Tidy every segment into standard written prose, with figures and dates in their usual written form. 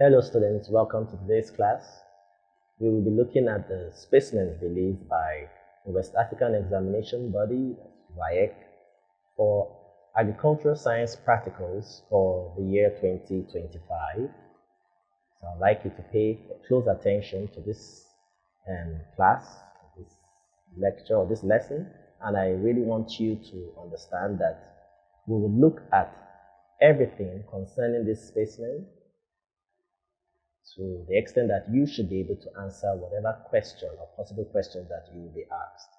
Hello students, welcome to today's class. We will be looking at the specimens released by the West African examination body, Waec, for agricultural science practicals for the year 2025. So I'd like you to pay close attention to this class, this lecture or this lesson, and I really want you to understand that we will look at everything concerning this specimen to the extent that you should be able to answer whatever question or possible questions that you will be asked.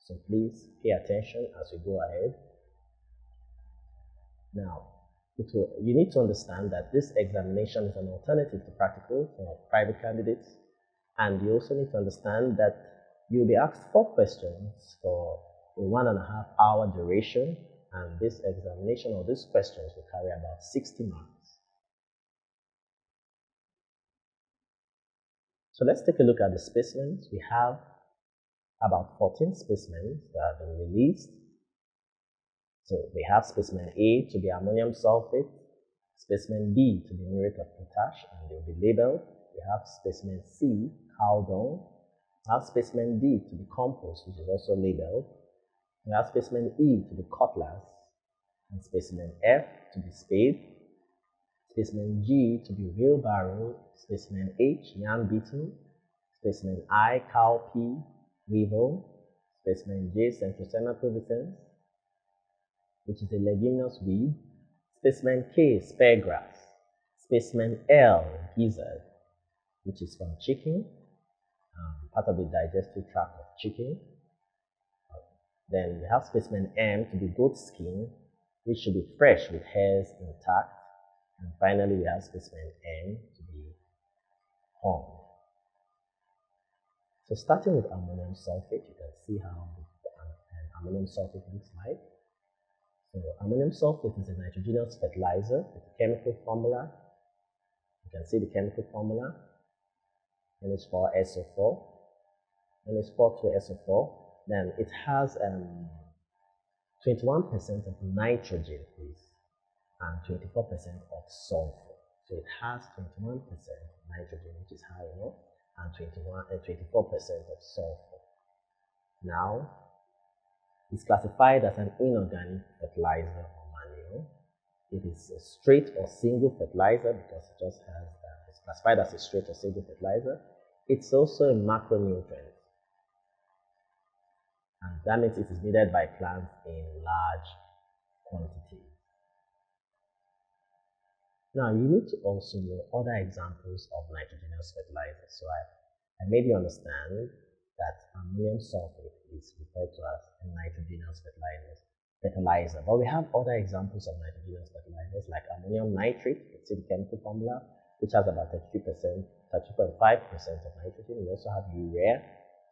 So please pay attention as we go ahead. Now, you need to understand that this examination is an alternative to practical for private candidates, and you also need to understand that you will be asked 4 questions for a 1.5 hour duration, and this examination or these questions will carry about 60 marks. So let's take a look at the specimens. We have about 14 specimens that have been released. So we have specimen A to be ammonium sulfate, specimen B to be muriate of potash, and they'll be labeled. We have specimen C, cow dung. We have specimen D to be compost, which is also labeled. We have specimen E to be cutlass, and specimen F to be spade, specimen G to be wheelbarrow, specimen H, yam beetle, specimen I, cowpea, weevil, specimen J, centrosema provicens, which is a leguminous weed, specimen K, speargrass, specimen L, gizzard, which is from chicken, part of the digestive tract of chicken. Then we have specimen M to be goat skin, which should be fresh with hairs intact. And finally, we have specimen N to be horn. So starting with ammonium sulfate, you can see how ammonium sulfate looks like. So ammonium sulfate is a nitrogenous fertilizer with a chemical formula. You can see the chemical formula. NH4SO4, NH4 Then it has 21% of nitrogen, please, and 24% of sulfur. So it has 21% nitrogen, which is high enough, and 24% of sulfur. Now, it's classified as an inorganic fertilizer or manure. It is a straight or single fertilizer because it just has, it's classified as a straight or single fertilizer. It's also a macronutrient, and that means it is needed by plants in large quantities. Now, you need to also know other examples of nitrogenous fertilizers. So I made you understand that ammonium sulfate is referred to as a nitrogenous fertilizer. But we have other examples of nitrogenous fertilizers like ammonium nitrate, it's in the chemical formula, which has about 32.5% of nitrogen. We also have urea,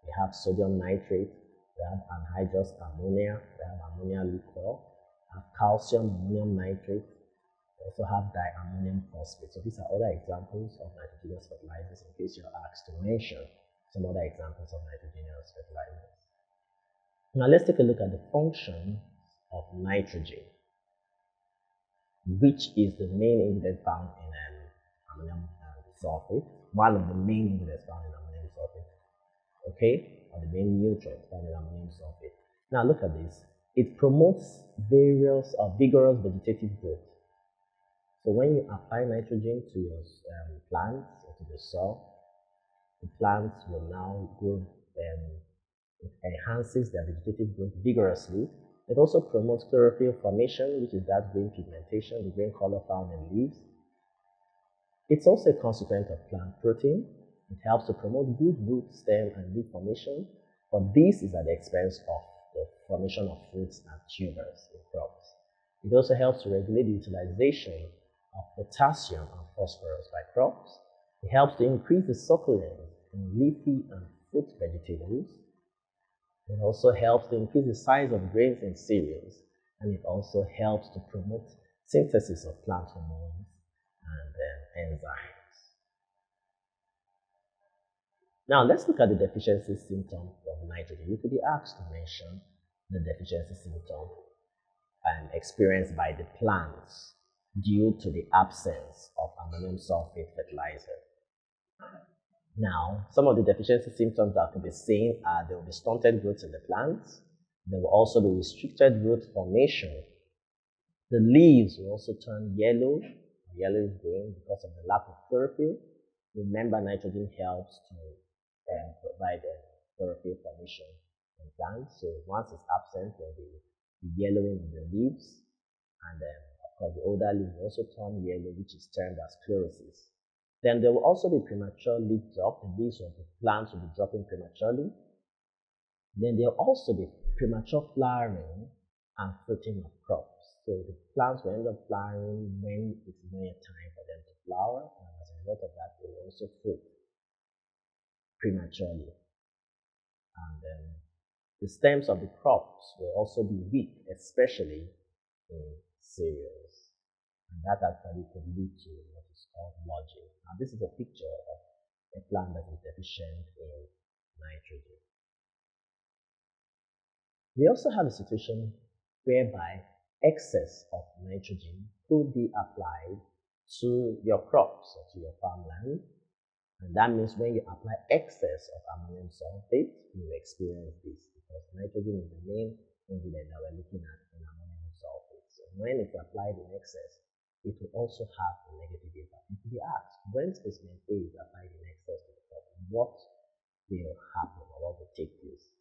we have sodium nitrate, we have anhydrous ammonia, we have ammonia liquor, we have calcium ammonium nitrate, we also have diammonium phosphate. So these are other examples of nitrogenous fertilizers in case you're asked to mention some other examples of nitrogenous fertilizers. Now let's take a look at the function of nitrogen, which is the main ingredient found in ammonium sulfate, one of the main ingredients found in ammonium sulfate, okay, or the main nutrients found in ammonium sulfate. Now look at this. It promotes vigorous vegetative growth. So when you apply nitrogen to your plants or to the soil, the plants will now grow, it enhances their vegetative growth vigorously. It also promotes chlorophyll formation, which is that green pigmentation, the green color found in leaves. It's also a constituent of plant protein. It helps to promote good root, stem, and leaf formation, but this is at the expense of the formation of fruits and tubers in crops. It also helps to regulate the utilization of potassium and phosphorus by crops. It helps to increase the succulence in leafy and fruit vegetables. It also helps to increase the size of grains in cereals, and it also helps to promote synthesis of plant hormones and enzymes. Now let's look at the deficiency symptom of nitrogen. You could be asked to mention the deficiency symptom experienced by the plants due to the absence of ammonium sulfate fertilizer. Now, some of the deficiency symptoms that could be seen are there will be stunted growth in the plants. There will also be restricted root formation. The leaves will also turn yellow, yellowish green because of the lack of chlorophyll. Remember, nitrogen helps to provide chlorophyll formation in plants. So once it's absent, there will be the yellowing of the leaves, and of course the older leaves will also turn yellow, which is termed as chlorosis. Then there will also be premature leaf drop. The leaves of the plants will be dropping prematurely. Then there will also be premature flowering and fruiting of crops. So the plants will end up flowering when it's near time for them to flower, and as a result of that, they will also fruit prematurely. And then the stems of the crops will also be weak, especially in cereals. And that actually could lead to what is called lodging. Now this is a picture of a plant that is deficient in nitrogen. We also have a situation whereby excess of nitrogen could be applied to your crops or to your farmland. And that means when you apply excess of ammonium sulfate, you will experience this, because nitrogen is the main ingredient that we're looking at in ammonium sulfate. So when it's applied in excess, it will also have a negative impact. It will be asked, when specimen A is applied in excess to the crop, what will happen or what will take place?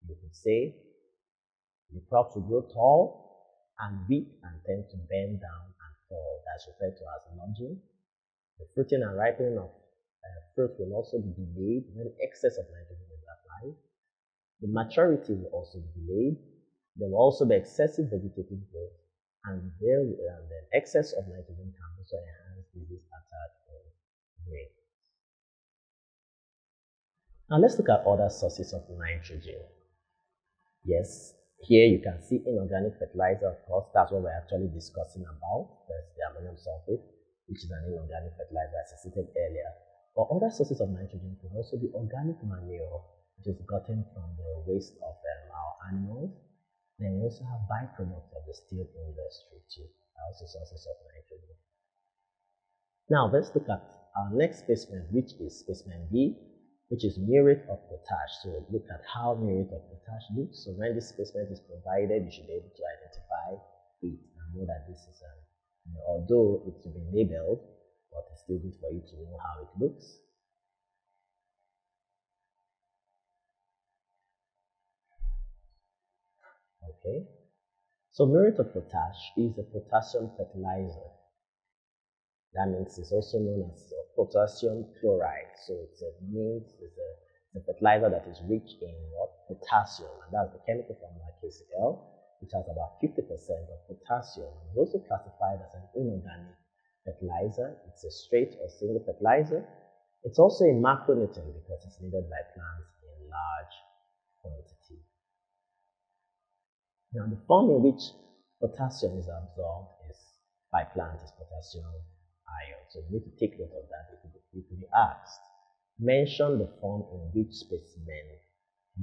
You could say the crops will grow tall and weak and tend to bend down and fall. That's referred to as lodging. The fruiting and ripening of fruit will also be delayed when excess of nitrogen is applied. The maturity will also be delayed. There will also be excessive vegetative growth, and then excess of nitrogen can also enhance disease attack in grain. Now let's look at other sources of nitrogen. Yes, here you can see inorganic fertilizer. Of course, that's what we're actually discussing about. That's the ammonium sulfate, which is an inorganic fertilizer, as I stated earlier. But other sources of nitrogen could also be organic manure, which is gotten from the waste of our animals. Then we also have byproducts of the steel industry too, also sources of nitrogen. Now let's look at our next specimen, which is specimen B, which is muriate of potash. So we'll look at how muriate of potash looks. So when this specimen is provided, you should be able to identify it and know that this is although it's been labeled, but it's still good for you to know how it looks. Okay, so muriate of potash is a potassium fertilizer. That means it's also known as potassium chloride. So it's a fertilizer that is rich in what? Potassium, and that's the chemical formula KCl, which has about 50% of potassium. It's also classified as an inorganic fertilizer. It's a straight or single fertilizer. It's also a macronutrient because it's needed by plants in large quantity. Now, the form in which potassium is absorbed by plants is potassium ion. So you need to take note of that. You could be asked, mention the form in which specimen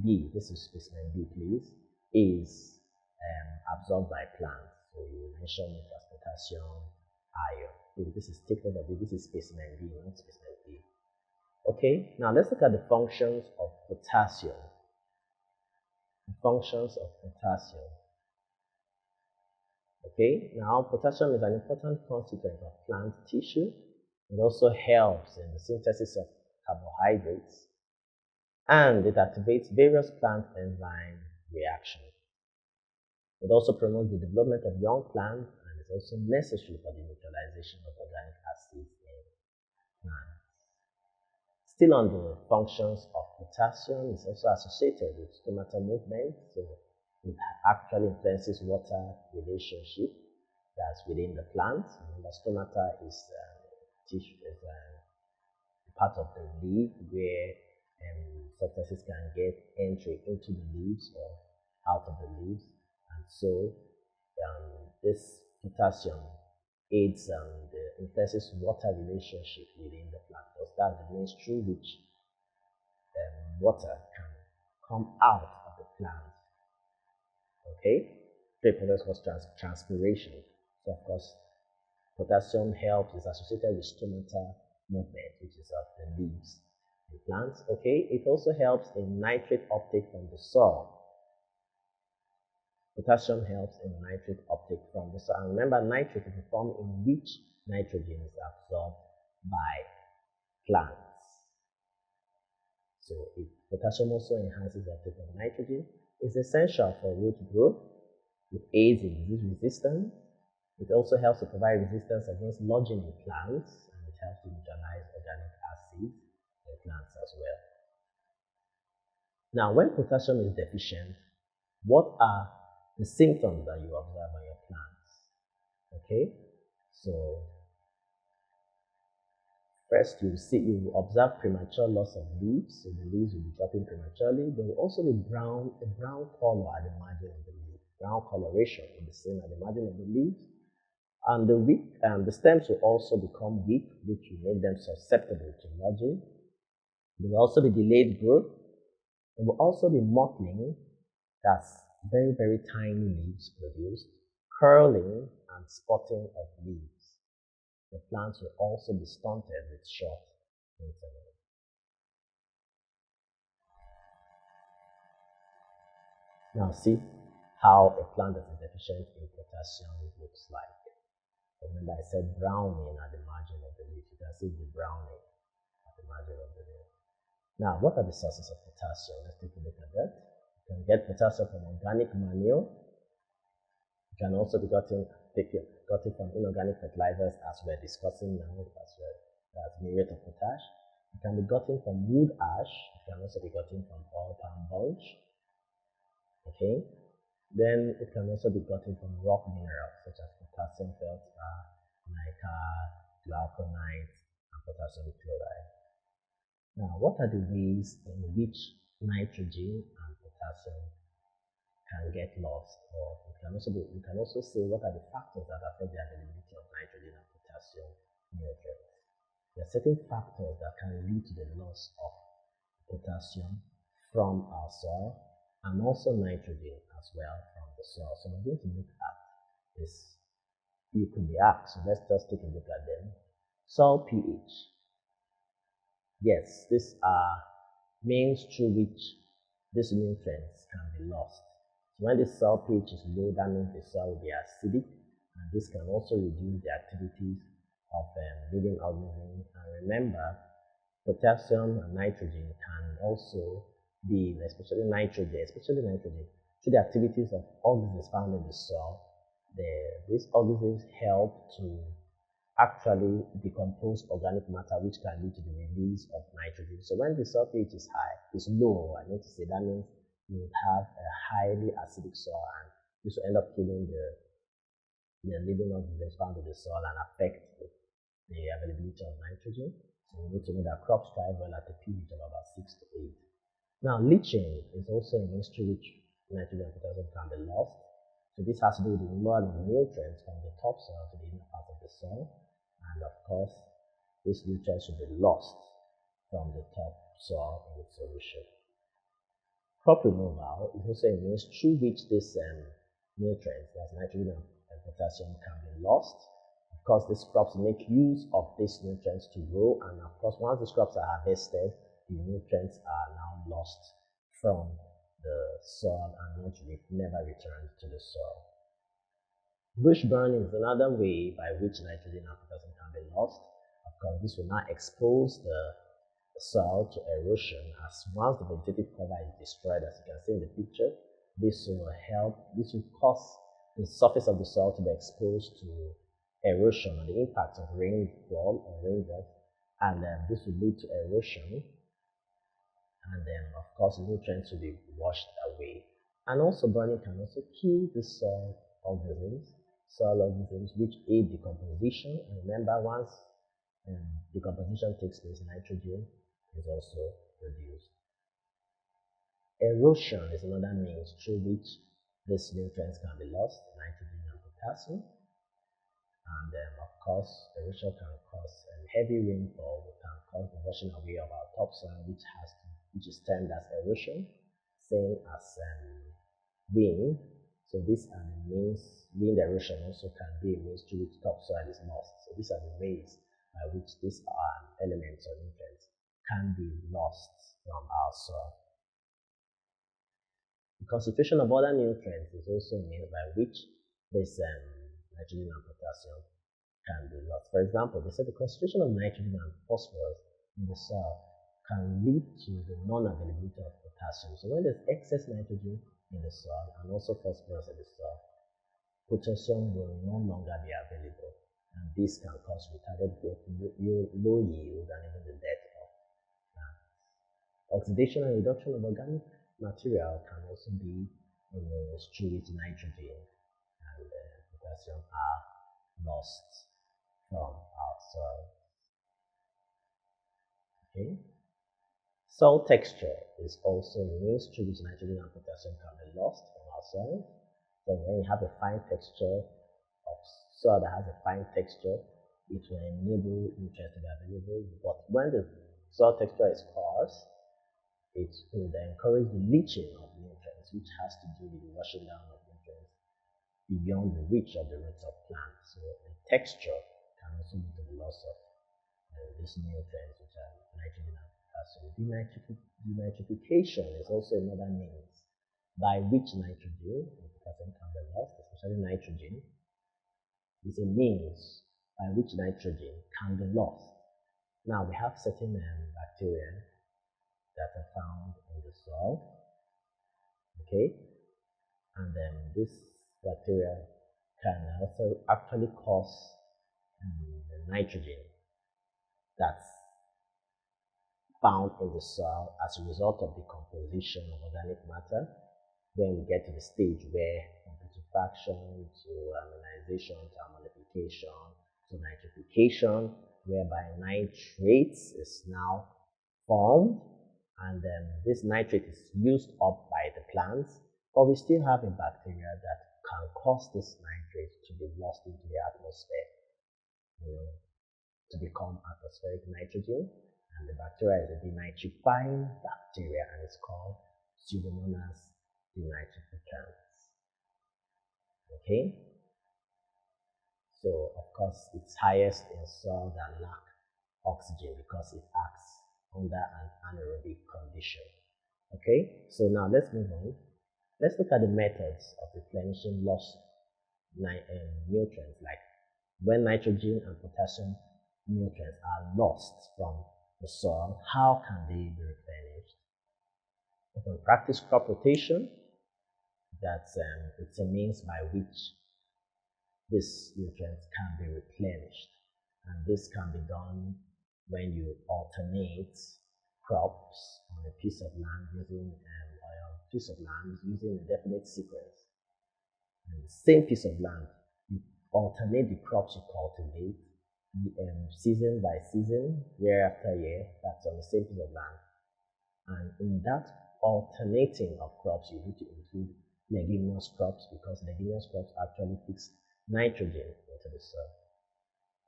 B, this is specimen B please, is absorbed by plants. So you mention it as potassium ion. So this is, take note of it, this is specimen B, not specimen B. Okay, now let's look at the functions of potassium. The functions of potassium. Okay, now potassium is an important constituent of plant tissue. It also helps in the synthesis of carbohydrates, and it activates various plant enzyme reactions. It also promotes the development of young plants and is also necessary for the neutralization of organic acids in plants. Still on the functions of potassium, is also associated with stomata movement. So it actually influences water relationship that's within the plant. Remember, stomata is part of the leaf where substances can get entry into the leaves or out of the leaves, and so this potassium aids the influences water relationship within the plant, because that's the means through which water can come out of the plant. Okay, the process was transpiration. So of course, Potassium helps, is associated with stomatal movement, which is of the leaves in plants. Okay, it also helps in nitrate uptake from the soil. Potassium helps in nitrate uptake from the soil. And remember, nitrate is a form in which nitrogen is absorbed by plants. So if potassium also enhances the uptake of nitrogen, it's essential for root growth. It aids in disease resistance. It also helps to provide resistance against lodging in plants, and it helps to neutralize organic acids in plants as well. Now, when potassium is deficient, what are the symptoms that you observe on your plants? Okay, so first you will observe premature loss of leaves, so the leaves will be dropping prematurely. There will also be a brown color at the margin of the leaf. Brown coloration will be seen at the margin of the leaves. And the stems will also become weak, which will make them susceptible to lodging. There will also be delayed growth. There will also be mottling, that's very, very tiny leaves produced, curling and spotting of leaves. The plants will also be stunted with short intervals. Now see how a plant that is deficient in potassium looks like. Remember, I said browning at the margin of the leaf. You can see the browning at the margin of the leaf. Now, what are the sources of potassium? Let's take a look at that. You can get potassium from organic manure. You can also be gotten from inorganic fertilizers, as we're discussing now, as muriate of potash. It can be gotten from wood ash. It can also be gotten from oil palm bunch. Okay. Then it can also be gotten from rock minerals such as potassium feldspar, mica, glauconite, and potassium chloride. Now, what are the ways in which nitrogen and potassium can get lost? Or we can also say what are the factors that affect the availability of nitrogen and potassium nutrients. There are certain factors that can lead to the loss of potassium from our soil, and also nitrogen as well from the soil. So we're going to look at this. You could be asked, so let's just take a look at them. Soil pH. Yes, these are means through which these nutrients can be lost. So when the soil pH is low, that means the soil will be acidic, and this can also reduce the activities of living organisms. And remember, potassium and nitrogen can also be, especially nitrogen, through the activities of organisms found in the soil. These organisms help to actually decompose organic matter, which can lead to the release of nitrogen. So when the soil pH is low, I need to say that means you would have a highly acidic soil, and this will end up killing the living organisms found in the soil and affect the availability of nitrogen. So we need to know that crops thrive well at a pH of about 6 to 8. Now, leaching is also a means through which nitrogen and potassium can be lost. So this has to do with the removal of nutrients from the topsoil to the inner part of the soil. And of course, these nutrients will be lost from the topsoil in its solution. Crop removal is also a means through which these nutrients, that's nitrogen and potassium, can be lost. Of course, these crops make use of these nutrients to grow, and of course, once these crops are harvested, the nutrients are now lost from the soil and never returned to the soil. Bush burning is another way by which nitrogen and potassium can be lost. Of course, this will not expose the soil to erosion, as once the vegetative cover is destroyed, as you can see in the picture, this will cause the surface of the soil to be exposed to erosion and the impact of rainfall or raindrops, and this will lead to erosion, and then of course nutrients will be washed away. And also burning can also kill the soil organisms which aid decomposition. And remember, once decomposition takes place, nitrogen is also reduced. Erosion is another means through which these nutrients can be lost, nitrogen and potassium. And of course, erosion can cause heavy rainfall, can cause the washing away of our topsoil, which is termed as erosion, same as wind So these are the means. Wind erosion also can be a means through which topsoil is lost. So these are the ways by which these elements or nutrients can be lost from our soil. The concentration of other nutrients is also a means by which this nitrogen and potassium can be lost. For example, they said the concentration of nitrogen and phosphorus in the soil can lead to the non-availability of potassium. So when there's excess nitrogen in the soil and also phosphorus in the soil, potassium will no longer be available, and this can cause retarded growth, low yield, and even the death of plants. Oxidation and reduction of organic material can also be a means through which nitrogen and potassium are lost from our soil. Okay. Soil texture is also a means through which nitrogen and potassium can be lost from our soil. So when you have a fine texture of soil that has a fine texture, it will enable nutrients to be available. But when the soil texture is coarse, it will encourage the leaching of nutrients, which has to do with the washing down of nutrients beyond the reach of the roots of plants. So the texture can also lead to the loss of these nutrients, which are nitrogen and potassium. Denitrification is also another means by which nitrogen and potassium can be lost, especially nitrogen, is a means by which nitrogen can be lost. Now we have certain bacteria that are found in the soil, okay, and then this bacteria can also actually cause the nitrogen that's found in the soil as a result of decomposition of organic matter. Then we get to the stage where from putrefaction to aminization to ammonification to nitrification, whereby nitrates is now formed, and then this nitrate is used up by the plants, but we still have a bacteria that can cause this nitrate to be lost into the atmosphere, to become atmospheric nitrogen, and the bacteria is a denitrifying bacteria, and it's called Pseudomonas denitrificans. Okay, so of course it's highest in soil that lack oxygen because it acts under an anaerobic condition. Okay, so now let's move on. Let's look at the methods of replenishing lost nutrients, like when nitrogen and potassium nutrients are lost from the soil, how can they be replenished? We can practice crop rotation. That's it's a means by which these nutrients can be replenished, and this can be done when you alternate crops on a piece of land using a definite sequence. And the same piece of land, you alternate the crops you cultivate season by season, year after year. That's on the same piece of land. And in that alternating of crops, you need to include leguminous crops, because leguminous crops actually fix nitrogen into the soil.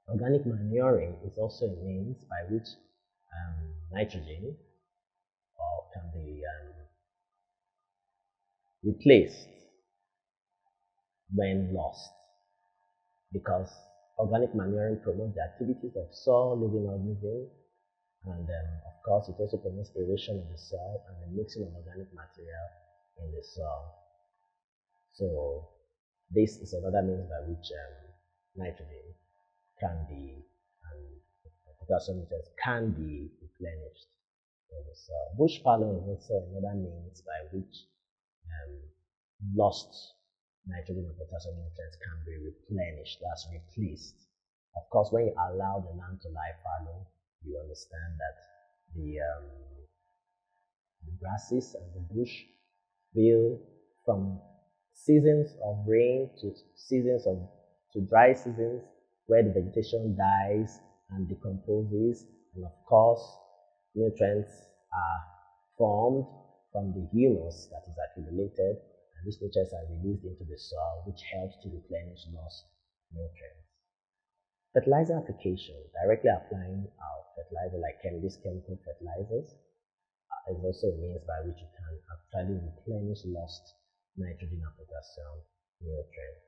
Organic manuring is also a means by which nitrogen can be replaced when lost, because organic manuring promotes the activities of soil living organisms, and of course it also promotes aeration of the soil and the mixing of organic material in the soil. So this is another means by which nitrogen can be, and potassium nutrients can be replenished in the soil. Bush fallow is also another means by which lost nitrogen and potassium nutrients can be replenished, that's replaced. Of course, when you allow the land to lie fallow, you understand that the grasses and the bush will, from seasons of rain to dry seasons, where the vegetation dies and decomposes, and of course nutrients are formed from the humus that is accumulated, and these nutrients are released into the soil, which helps to replenish lost nutrients. Fertilizer application, directly applying our fertilizer like these chemical fertilizers, is also a means by which you can actually replenish lost nitrogen and potassium nutrients.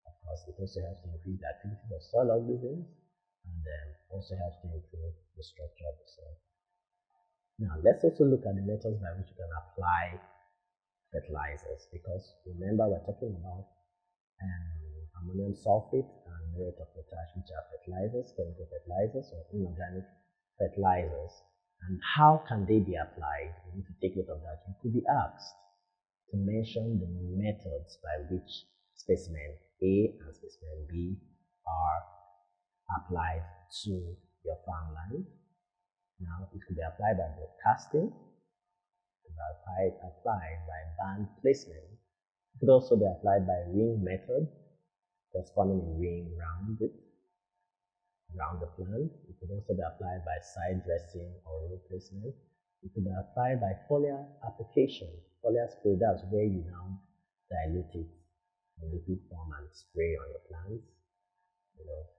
Of course, it also helps to increase the activity of soil organisms and also helps to improve the structure of the soil. Now, let's also look at the methods by which you can apply fertilizers, because remember we're talking about ammonium sulfate and muriate of potash, which are fertilizers, chemical fertilizers or inorganic fertilizers. And how can they be applied? We need to take note of that. You could be asked to mention the methods by which specimen A and specimen B are applied to your farmland. Now, it could be applied by broadcasting, it could be applied by band placement. It could also be applied by ring method, just forming a ring around the plant. It could also be applied by side dressing or root placement. It could be applied by foliar application. Foliar spray, that's where you now dilute it in liquid form and spray on your plants,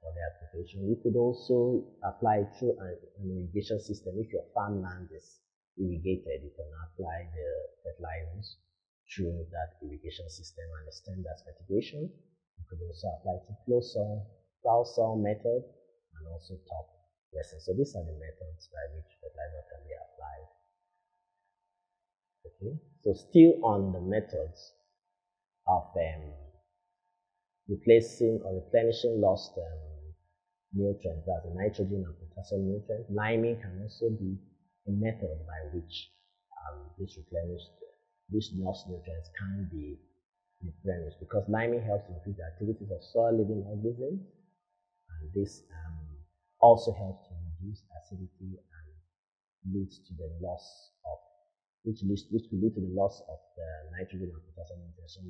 for the application. You could also apply it through an irrigation system. If your farmland is irrigated, you can apply the fertilizers through that irrigation system and extend that fertigation. You could also apply to plow soil method and also top dressing. So these are the methods by which fertilizer can be applied. Okay, so still on the methods of replacing or replenishing lost nutrients, that's the nitrogen and potassium nutrients. Liming can also be a method by which these lost nutrients can be replenished, because liming helps to increase the activities of soil living organisms, and this also helps to reduce acidity and leads to the loss of which could lead to the loss of the nitrogen and potassium nutrients. So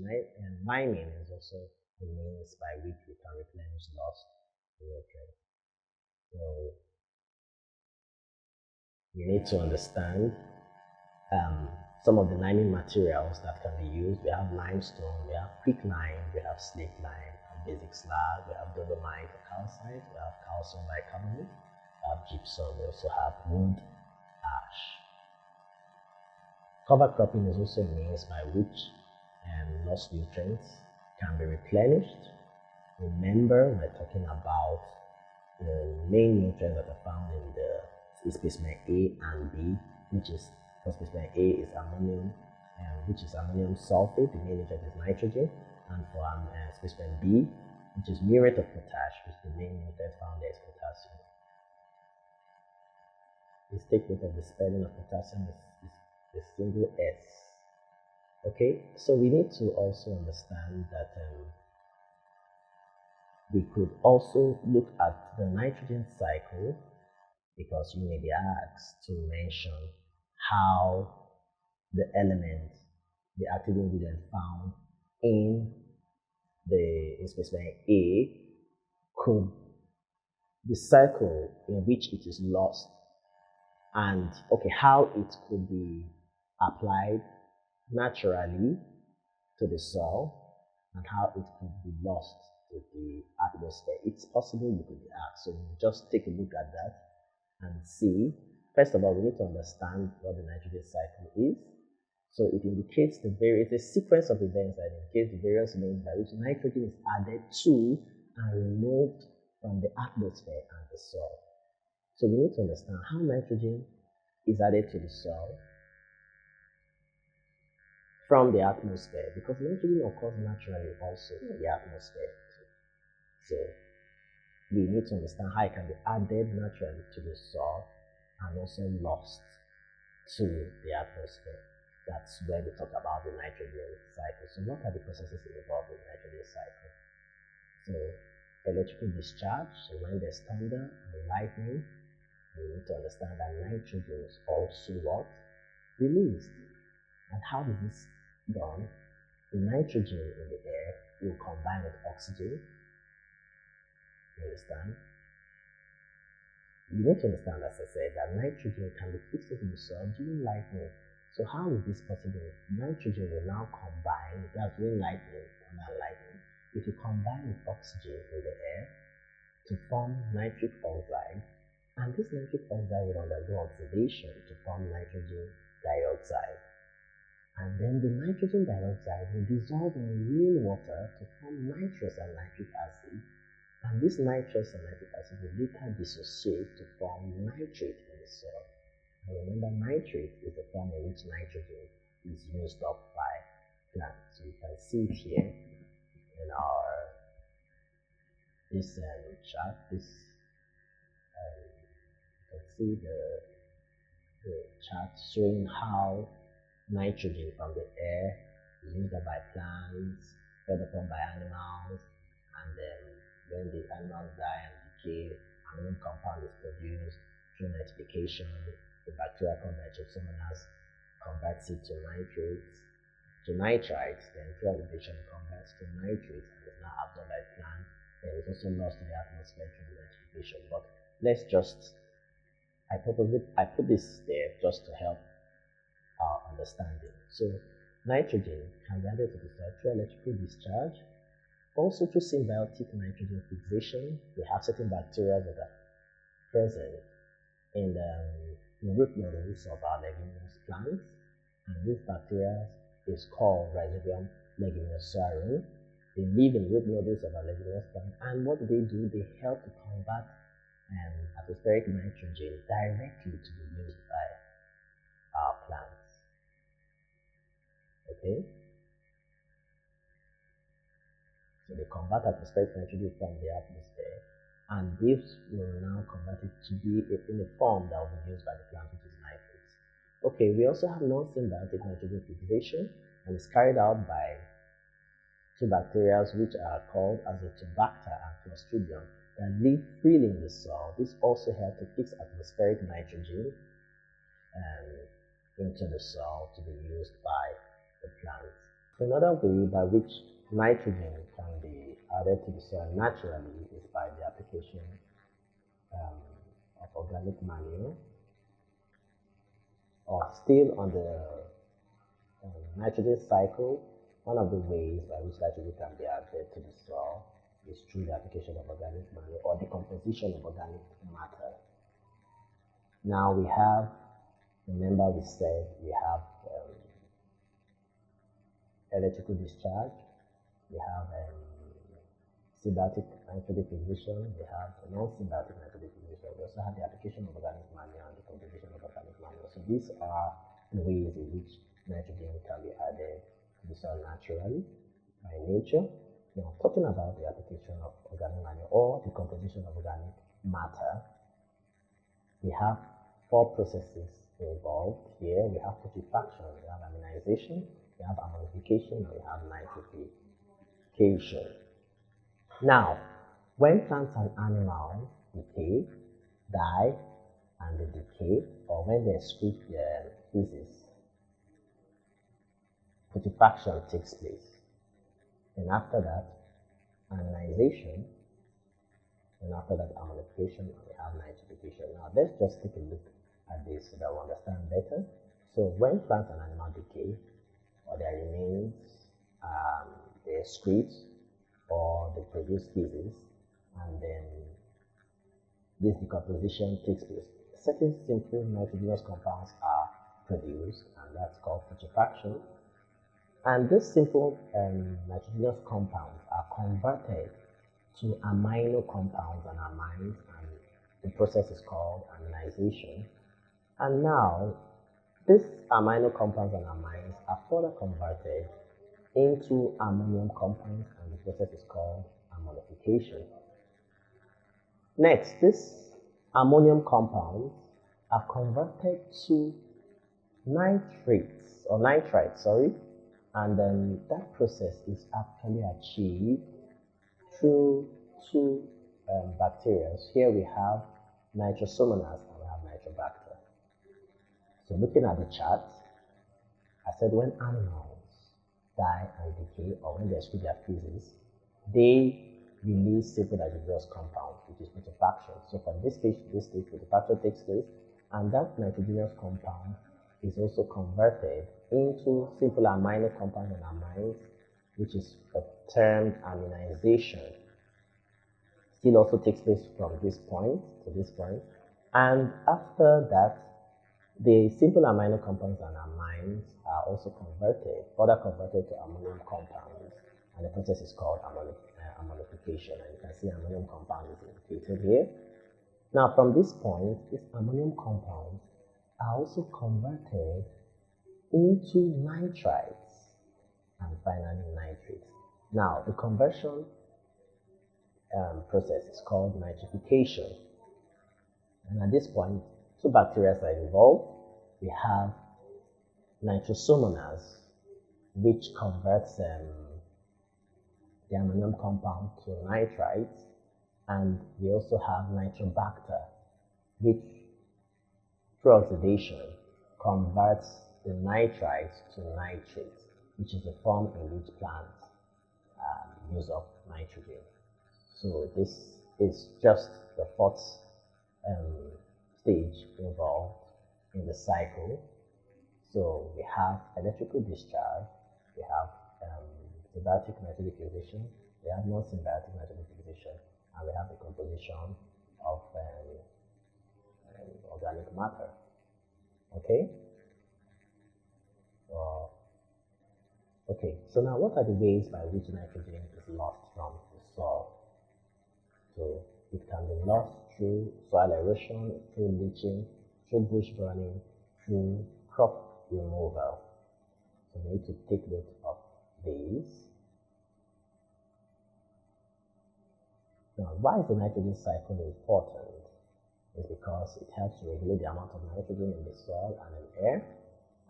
liming is also the means by which we can replenish lost nutrients. So we need to understand some of the liming materials that can be used. We have limestone, we have quicklime, we have slate lime, basic slag, we have dolomite or calcite, we have calcium bicarbonate, we have gypsum, we also have wood ash. Cover cropping is also a means by which lost nutrients can be replenished. Remember, we're talking about the main nutrients that are found in the specimen A and B, which is, for specimen A is ammonium, which is ammonium sulfate, the main nutrient is nitrogen, and for specimen B, which is muriate of potash, which the main nutrient found there is potassium. Please take note of the spelling of potassium is the single S. Okay, so we need to also understand that we could also look at the nitrogen cycle, because you may be asked to mention how the element, the active ingredient found in specimen A, could the cycle in which it is lost, and how it could be applied naturally to the soil, and how it could be lost to the atmosphere. It's possible you could be asked, so just take a look at that and see. First of all, we need to understand what the nitrogen cycle is. So it indicates it's a sequence of events that indicates the various means by which nitrogen is added to and removed from the atmosphere and the soil. So we need to understand how nitrogen is added to the soil from the atmosphere, because nitrogen occurs naturally also in the atmosphere. So we need to understand how it can be added naturally to the soil and also lost to the atmosphere. That's where we talk about the nitrogen cycle. So what are the processes involved in the nitrogen cycle? So electrical discharge, so when there's thunder and lightning, we need to understand that nitrogen is also what? Released. And how is this done? The nitrogen in the air will combine with oxygen. You understand? You need to understand, as I said, that nitrogen can be fixed into the soil during lightning. So how is this possible? Nitrogen will now combine, that's when lightning, it will combine with oxygen in the air to form nitric oxide, and this nitric oxide will undergo oxidation to form nitrogen dioxide. And then the nitrogen dioxide will dissolve in rainwater to form nitrous and nitric acid. And this nitrous and nitric acid will later dissociate to form nitrate in the soil. And remember, nitrate is the form in which nitrogen is used up by plants. So you can see it here in our chart. You can see the chart showing how nitrogen from the air is used up by plants, fed upon by animals, and then when the animals die and decay, ammonia compound is produced through nitrification. The bacteria called Nitrogenous converts it to nitrites, then through oxidation converts to nitrates and is now absorbed by plants. Then it's also lost to the atmosphere through nitrification. But let's just, I put this there just to help our understanding. So nitrogen can be added to the soil through electrical discharge, also through symbiotic nitrogen fixation. We have certain bacteria that are present in the root nodules of our leguminous plants, and this bacteria is called Rhizobium leguminosarum. They live in root nodules of our leguminous plants, and what do? They help to convert atmospheric nitrogen directly to be used by our plants. Okay? So they convert atmospheric nitrogen from the atmosphere, and this will now convert it to be in a form that will be used by the plant, which is nitrates. Okay, we also have non-symbiotic nitrogen fixation, and it's carried out by two bacteria which are called Azotobacter and Clostridium that live freely in the soil. This also helps to fix atmospheric nitrogen into the soil to be used by the plants. Another way by which nitrogen can be added to the soil naturally is by the application of organic manure, or still on the nitrogen cycle. One of the ways by which nitrogen can be added to the soil is through the application of organic manure or decomposition of organic matter. Now we have, remember we said we have electrical discharge, we have symbiotic nitrogen fixation, we have non-symbiotic nitrogen fixation. We also have the application of organic manure and the decomposition of organic manure. So these are the ways in which nitrogen can be added to the soil naturally by nature. Now, talking about the application of organic manure or the composition of organic matter, we have four processes involved here. We have putrefaction, we have aminization, we have ammonification, and we have nitrification. Now, when plants and animals decay, die, and they decay, or when they excrete their feces, putrefaction takes place. And after that, aminization, and after that, ammonification, and we have nitrification. Now, let's just take a look at this so that we understand better. So, when plants and animals decay, or their remains, they excrete, or they produce feces, and then this decomposition takes place. Certain simple nitrogenous compounds are produced, and that's called putrefaction. And these simple nitrogenous compounds are converted to amino compounds and amines, and the process is called aminization. And now, these amino compounds and amines are further converted into ammonium compounds, and the process is called ammonification. Next, these ammonium compounds are converted to nitrites, and then that process is actually achieved through two bacteria. Here we have Nitrosomonas and we have Nitrobacter. So looking at the chart, I said when animals die and decay, or when they excrete their feces, they release simple nitrogenous compound, which is putrefaction. So from this stage to this stage, putrefaction takes place, and that nitrogenous compound is also converted into simple amino compounds and amines, which is termed aminization. Still also takes place from this point to this point, and after that, the simple amino compounds and amines are also further converted to ammonium compounds, and the process is called ammonification, and you can see ammonium compound is indicated here. Now from this point, these ammonium compounds are also converted into nitrites and finally nitrates. Now the conversion process is called nitrification, and at this point, two bacteria are involved. We have Nitrogenous, which converts the ammonium compound to nitrites, and we also have Nitrobacter, which through oxidation converts the nitrites to nitrates, which is the form in which plants use up nitrogen. So this is just the fourth stage involved in the cycle. So we have electrical discharge, we have symbiotic nitrification, we have non-symbiotic nitrification, and we have the composition of organic matter. Okay? Okay, so now what are the ways by which nitrogen is lost from the soil? So it can be lost through soil erosion, through leaching, through bush burning, through crop removal. So we need to take note of these. Now, why is the nitrogen cycle important? It's because it helps to regulate the amount of nitrogen in the soil and in air,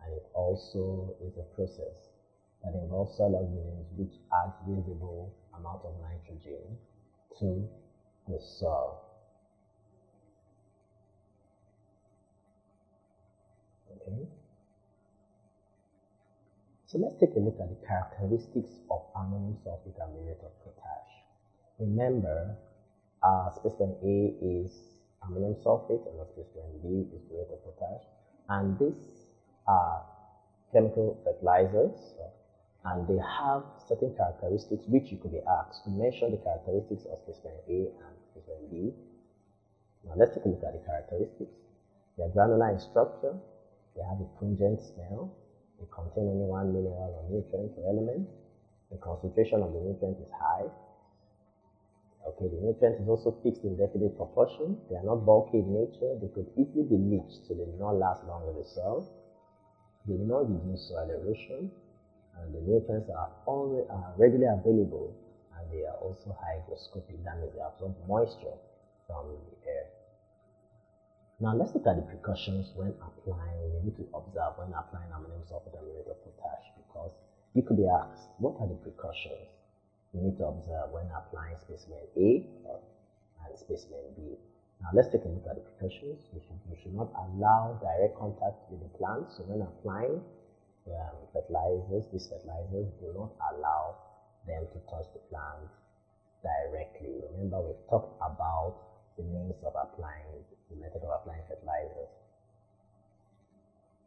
and it also is a process that involves soil organisms which add visible amount of nitrogen to the soil. Okay. So let's take a look at the characteristics of ammonium sulfate and muriate of potash. Remember, specimen A is ammonium sulfate and specimen B is muriate of potash, and these are chemical fertilizers, and they have certain characteristics which you could be asked to mention the characteristics of specimen A and specimen B. Now let's take a look at the characteristics. They are granular in structure, they have a pungent smell, they contain only one mineral or nutrient or element, the concentration of the nutrient is high. Okay, the nutrient is also fixed in definite proportion, they are not bulky in nature, they could easily be leached so they do not last long in the soil, they do not reduce soil erosion, and the nutrients are readily available, and they are also hygroscopic, that means they absorb moisture from the air. Now let's look at the precautions when applying. You need to observe when applying ammonium sulfate and muriate of potash, because you could be asked, what are the precautions you need to observe when applying specimen A and specimen B? Now let's take a look at the precautions. You should not allow direct contact with the plant. So when applying these fertilizers do not allow them to touch the plant directly. Remember, we've talked about the means of applying, the method of applying fertilizers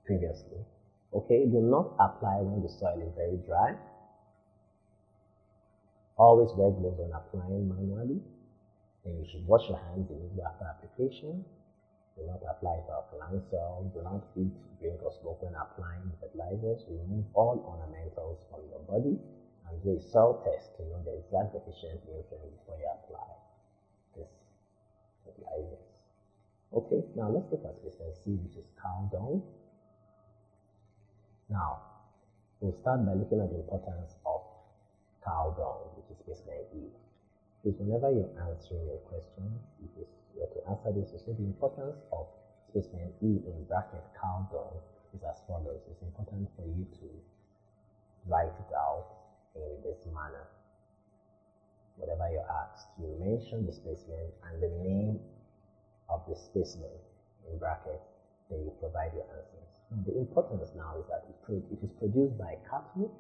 previously. Okay, do not apply when the soil is very dry. Always wear gloves when applying manually. Then you should wash your hands immediately after application. Do not apply to alkaline soil. Do not eat, drink, or smoke when applying fertilizers. Remove all ornamentals from your body and do a soil test to know the exact deficient nutrients before you apply these fertilizers. Okay, now let's look at specimen C, which is cow dung. Now, we'll start by looking at the importance of cow dung, which is specimen E. Because whenever you're answering a question, you have to answer this. So the importance of specimen E in bracket cow dung is as follows. It's important for you to write it out in this manner. Whatever you're asked, you mention the specimen and the name of the specimen in bracket, then you provide your answers. The importance now is that it is produced by cattle.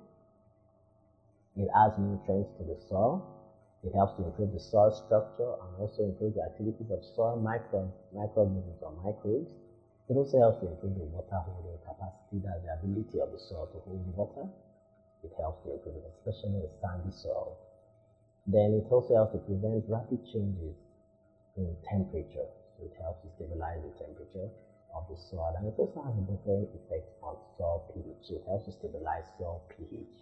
It adds nutrients to the soil. It helps to improve the soil structure and also improve the activities of soil microorganisms or microbes. It also helps to improve the water holding capacity, that's the ability of the soil to hold water. It helps to improve it, especially in sandy soil. Then it also helps to prevent rapid changes in temperature. So it helps to stabilize the temperature of the soil, and it also has a different effect on soil pH. So it helps to stabilize soil pH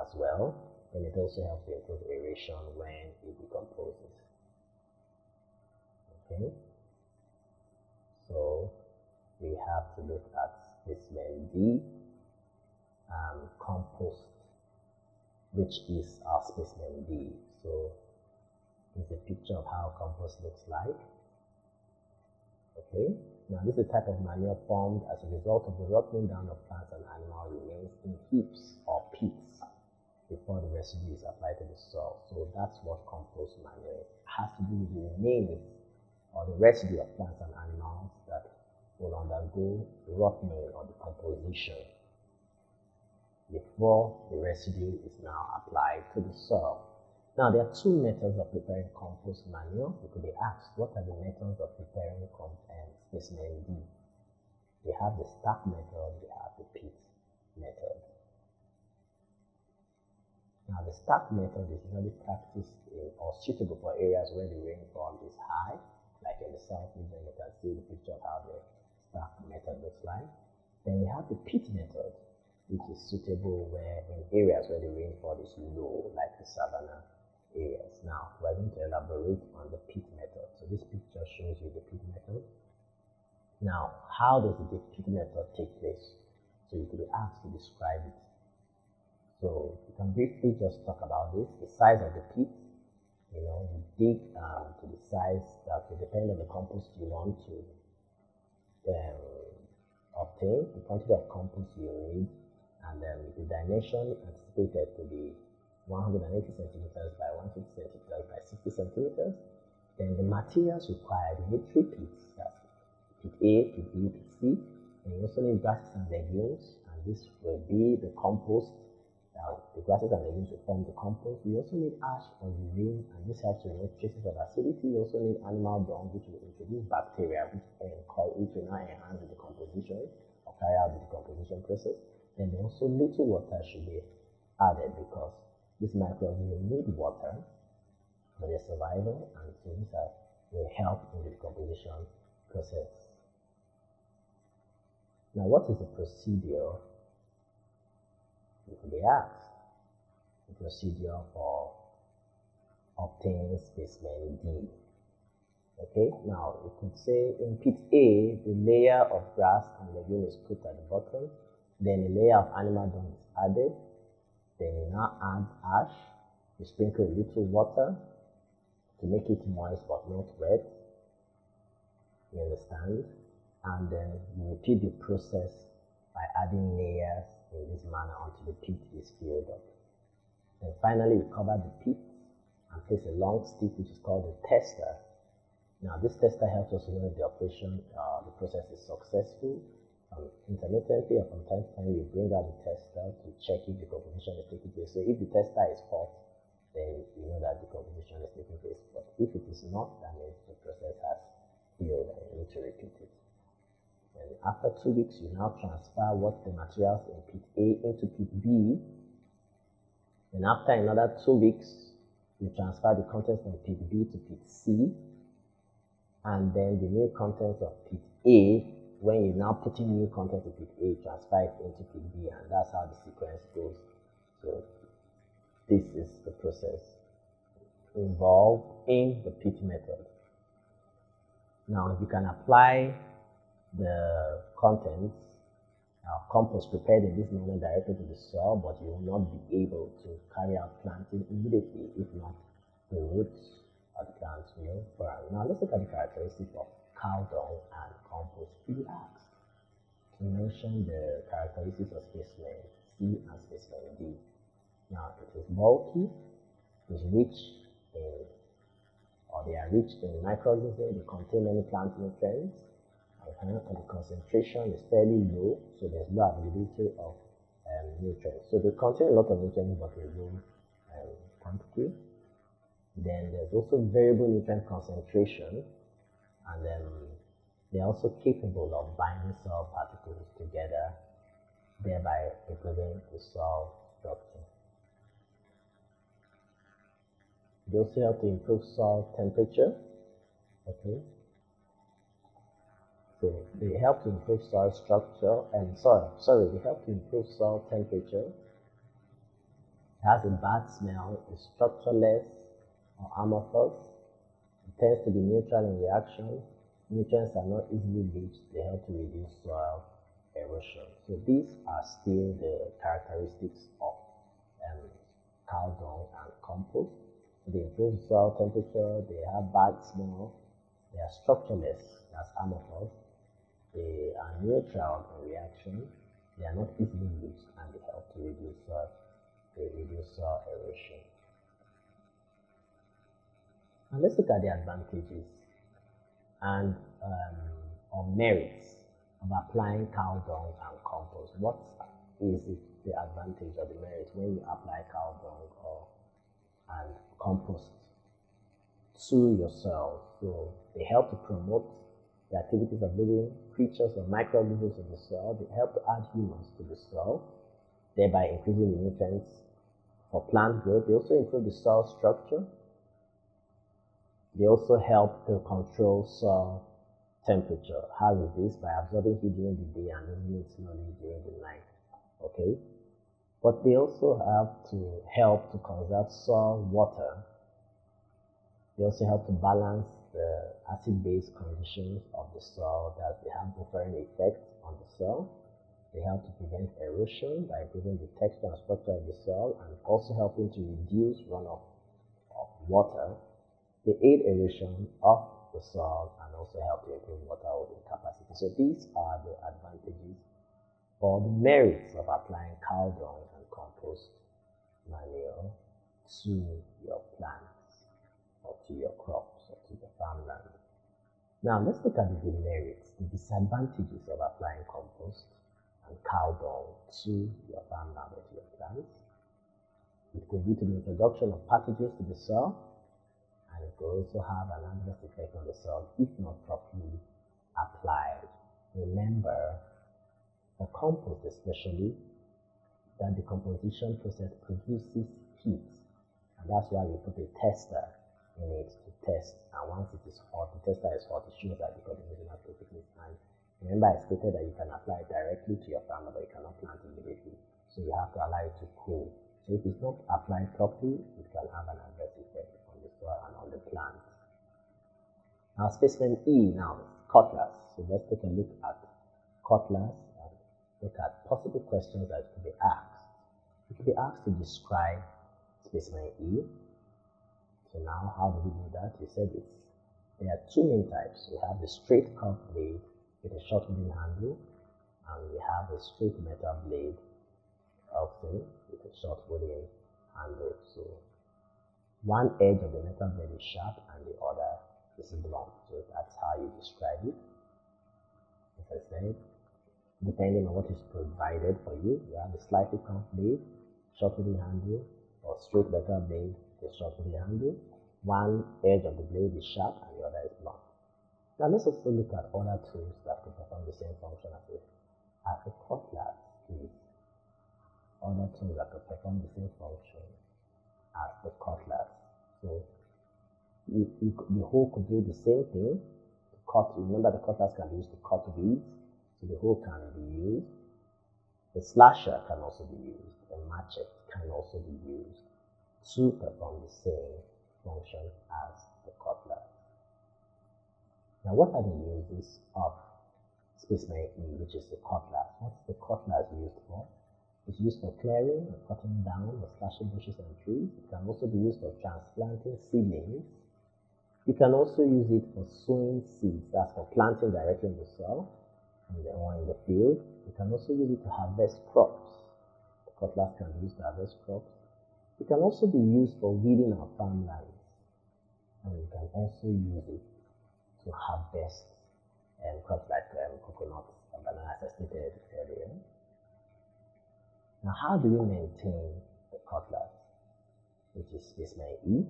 as well, and it also helps to improve aeration when it decomposes. Okay, so we have to look at specimen D, compost, which is our specimen D. So it's a picture of how compost looks like. Okay, now this is a type of manure formed as a result of the rotting down of plants and animal remains in heaps or pits before the residue is applied to the soil. So that's what compost manure is. It has to do with the remains or the residue of plants and animals that will undergo rotting or decomposition before the residue is now applied to the soil. Now, there are two methods of preparing compost manure. You could be asked, what are the methods of preparing specimen D? We have the stack method, we have the pit method. Now, the stack method is usually practiced or suitable for areas where the rainfall is high, like in the south region. You can see the picture of how the stack method looks like. Then we have the pit method, which is suitable where in areas where the rainfall is low, like the savanna areas. Now, we're going to elaborate on the pit method. So this picture shows you the pit method. Now, how does the pit method take place? So you could be asked to describe it. So you can briefly just talk about this. The size of the pit, you dig to the size that will depend on the compost you want to obtain, the quantity of compost you need, and then the dimension anticipated to be 180 centimeters by 150 centimeters by 60 centimeters. Then the materials required, you need 3 pits, that's pit A, pit B, pit C. And you also need grasses and legumes, and this will be the compost. The grasses and legumes will form the compost. You also need ash or urine, and this helps to remove traces of acidity. You also need animal dung, which will introduce bacteria, which will now enhance the decomposition or carry out the decomposition process. Then also little water should be added because these microbes will need water for their survival, and so these will help in the decomposition process. Now, what is the procedure? You could be asked. The procedure for obtaining specimen D. Okay, now you could say in pit A, the layer of grass and legume is put at the bottom, then a layer of animal dung is added, then you now add ash, you sprinkle a little water to make it moist but not wet, you understand, and then you repeat the process by adding layers in this manner until the pit is filled up. Then finally you cover the pit and place a long stick which is called the tester. Now this tester helps us to know if the operation, the process is successful. Intermittently or from time to time you bring out the tester to check if the decomposition is taking place. So if the tester is hot, then you know that decomposition is taking place. But if it is not, that means the process has failed and you need to repeat it. And after 2 weeks, you now transfer what the materials in pit A into pit B. And after another 2 weeks, you transfer the contents from pit B to pit C. And then the new contents of pit A, when you now put in new content to pit A, transfer it into pit B, and that's how the sequence goes. So this is the process involved in the pit method. Now you can apply the contents compost prepared in this manner directly to the soil, but you will not be able to carry out planting immediately if not the roots of the plants will burn. Now let's look at the characteristics of cow dung and compost. To be asked to mention the characteristics of specimen C and specimen D. Now it is bulky, it is rich in, or they are rich in microorganisms, they contain many plant nutrients, and the concentration is fairly low, so there's low availability of nutrients. So they contain a lot of nutrients but in low quantity. Then there's also variable nutrient concentration, and then they're also capable of binding soil particles together, thereby improving the soil structure. They also help to improve soil temperature. Okay. So they help to improve soil structure and they help to improve soil temperature. It has a bad smell, it's structureless or amorphous. It tends to be neutral in reaction. Nutrients are not easily leached. They help to reduce soil erosion. So these are still the characteristics of cow dung and compost. They improve soil temperature, they have bad smell, they are structureless, that's amorphous, they are neutral in reaction, they are not easily leached, and they help to reduce soil erosion. Now let's look at the advantages and or merits of applying cow dung and compost. What is the advantage or the merit when you apply cow dung and compost to your soil? So they help to promote the activities of living creatures or microorganisms in the soil. They help to add humus to the soil, thereby increasing the nutrients for plant growth. They also improve the soil structure. They also help to control soil temperature. How is this? By absorbing heat during the day and losing it slowly during the night. Okay? But they also have to help to conserve soil water. They also help to balance the acid-base conditions of the soil, that they have buffering effect on the soil. They help to prevent erosion by improving the texture and structure of the soil, and also helping to reduce runoff of water. They aid erosion of the soil and also help to improve water holding capacity. So these are the advantages or the merits of applying cow dung and compost manure to your plants or to your crops or to the farmland. Now let's look at the demerits, the disadvantages of applying compost and cow dung to your farmland or to your plants. It could lead to the introduction of pathogens to the soil, and it could also have an adverse effect on the soil if not properly applied. Remember, for compost especially, that the decomposition process produces heat, and that's why we put a tester in it to test, and once it is hot, the tester is hot, it shows that decomposition has taken place. And remember, I stated that you can apply it directly to your farm, but you cannot plant immediately, so you have to allow it to cool. So if it's not applied properly, it can have an adverse effect on the soil and on the plant. Now, specimen E now, cutlass. So let's take a look at cutlass and look at possible questions that could be asked. You could be asked to describe specimen E. So now, how do we do that? We said there are two main types. We have the straight curved blade with a short wooden handle, and we have a straight metal blade also with a short wooden handle. So one edge of the metal blade is sharp and the other is blunt. So that's how you describe it. As I said, depending on what is provided for you, you have a slightly curved blade, short wooden handle, or straight metal blade with a short wooden handle. One edge of the blade is sharp and the other is blunt. Now let's also look at other tools that could perform the same function as a cutlass is. Other tools that could perform the same function as the cutlass. So the hoe could do the same thing. To cut, remember, the cutlass can be used to cut weeds, so the hoe can be used. The slasher can also be used. The machete can also be used to perform the same function as the cutlass. Now, what are the uses of specimen E, which is the cutlass? What's the cutlass used for? It's used for clearing or cutting down or slashing bushes and trees. It can also be used for transplanting seedlings. You can also use it for sowing seeds, that's for planting directly in the soil or in the field. You can also use it to harvest crops. The cutlass can be used to harvest crops. It can also be used for weeding our farmlands, and you can also use it to harvest crops like coconuts and bananas, as I stated earlier. Now, how do we maintain the cutlass, which is specimen E?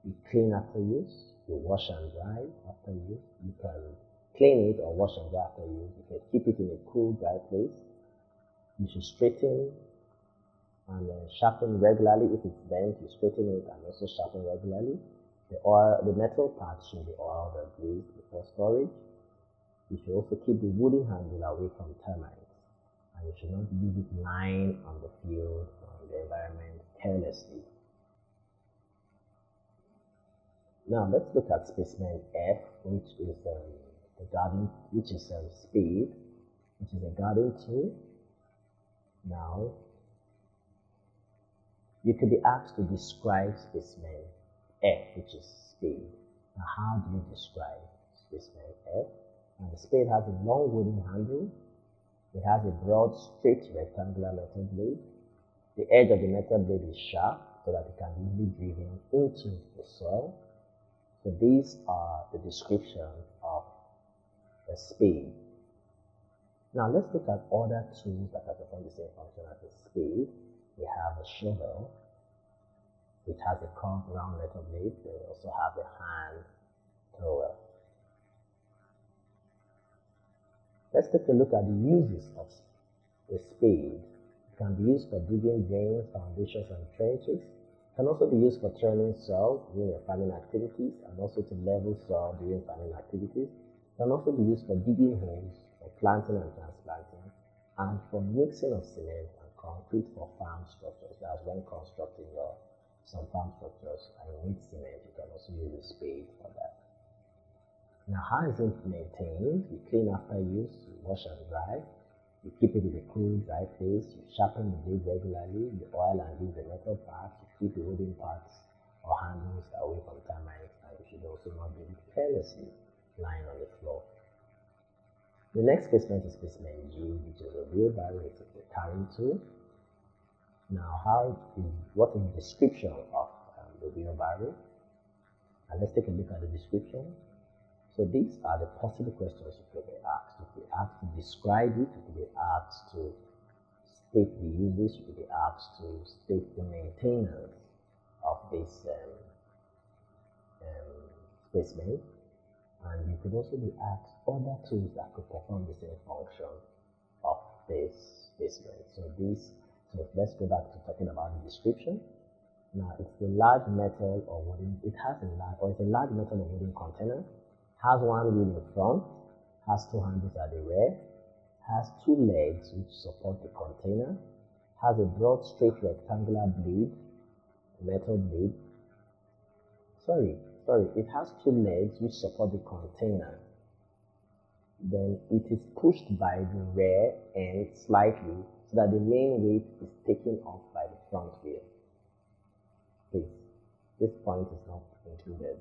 You clean after use, you wash and dry after use. You can clean it or wash and dry after use. You can keep it in a cool, dry place. You should straighten and sharpen regularly. If it's bent, you straighten it and also sharpen regularly. The metal parts should be oiled or greased before storage. You should also keep the wooden handle away from termites, and you should not leave it lying on the field or in the environment carelessly. Now let's look at specimen F, which is the garden, which is spade, which is a garden tool. Now you could be asked to describe specimen F, which is spade. Now how do you describe specimen F? Now the spade has a long wooden handle. It has a broad, straight, rectangular metal blade. The edge of the metal blade is sharp so that it can be easily driven into the soil. So these are the description of a spade. Now let's look at other tools that perform the same function as a spade. We have a shovel, which has a curved round metal blade. We also have a hand thrower. Let's take a look at the uses of a spade. It can be used for digging drains, foundations, and trenches. It can also be used for turning soil during farming activities and also to level soil during farming activities. It can also be used for digging holes, for planting and transplanting, and for mixing of cement and concrete for farm structures. That's when constructing some farm structures and you need cement, you can also use a spade for that. Now, how is it maintained? You clean after use, you wash and dry, you keep it in a cool, dry place, you sharpen the blade regularly, you oil and use the metal parts, you keep the wooden parts or handles away from termites, and you should also not do it carelessly lying on the floor. The next specimen is specimen G, which is a wheelbarrow. It's a carrying tool. Now, what is the description of the wheelbarrow? And let's take a look at the description. So these are the possible questions you could be asked. You could be asked to describe it, you could be asked to state the uses, you could be asked to state the maintenance of this specimen, and you could also be asked other tools that could perform the same function of this specimen. So let's go back to talking about the description. Now it's a large metal or wooden, it's a large metal or wooden container, has one wheel in front, has two handles at the rear, has two legs which support the container, has a broad straight rectangular blade, metal blade. It has two legs which support the container. Then it is pushed by the rear end slightly so that the main weight is taken off by the front wheel. This point is not included.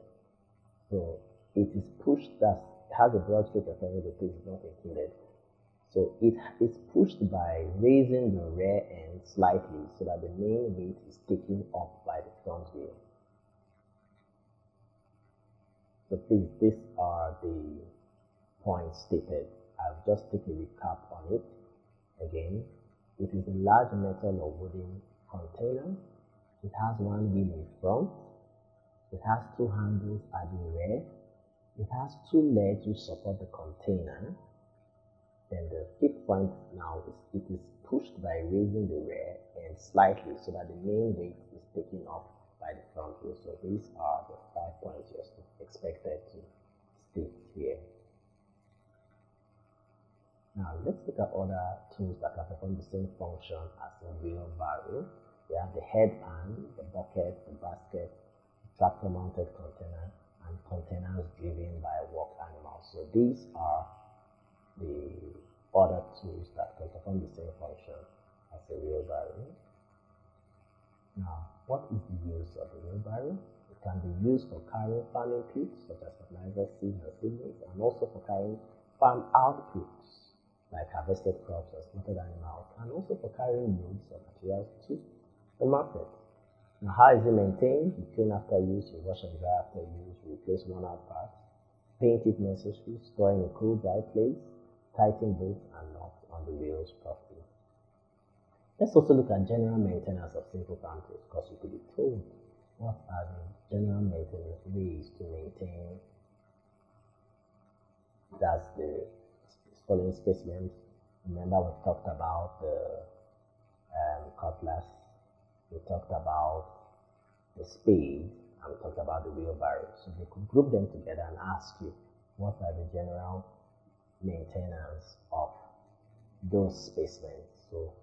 So it is pushed, that has a broad straight rectangle, the place is not included. So it is pushed by raising the rear end slightly so that the main weight is taken up by the front wheel. So please, these are the points stated. I'll just take a recap on it. Again, it is a large metal or wooden container. It has one wheel in front. It has two handles at the rear. It has two legs which support the container. Then the fifth point now is it is pushed by raising the rear end slightly so that the main weight is taken up by the front wheel. So these are the 5 points you're expected to state here. Now let's look at other tools that can perform the same function as a wheelbarrow. We have the head pan, the bucket, the basket, the tractor mounted container, and containers driven by work animals. So these are the other tools that can perform the same function as a wheelbarrow. Now, what is the use of the wheelbarrow? It can be used for carrying farming goods such as fertilizers, seeds, and seedlings, and also for carrying farm outputs like harvested crops and slaughtered animals, and also for carrying loads of materials to the market. Now, how is it maintained? You clean after use, you wash and dry after use, you replace worn-out parts, paint if necessary, store in a cool, dry place, tighten bolts and nuts on the wheels properly. Let's also look at general maintenance of simple farm tools, because you could be told what are the general maintenance ways to maintain. That's the following specimens. Remember, we talked about the cutlass, we talked about the spade, and we talked about the wheelbarrow. So they could group them together and ask you what are the general maintenance of those specimens. So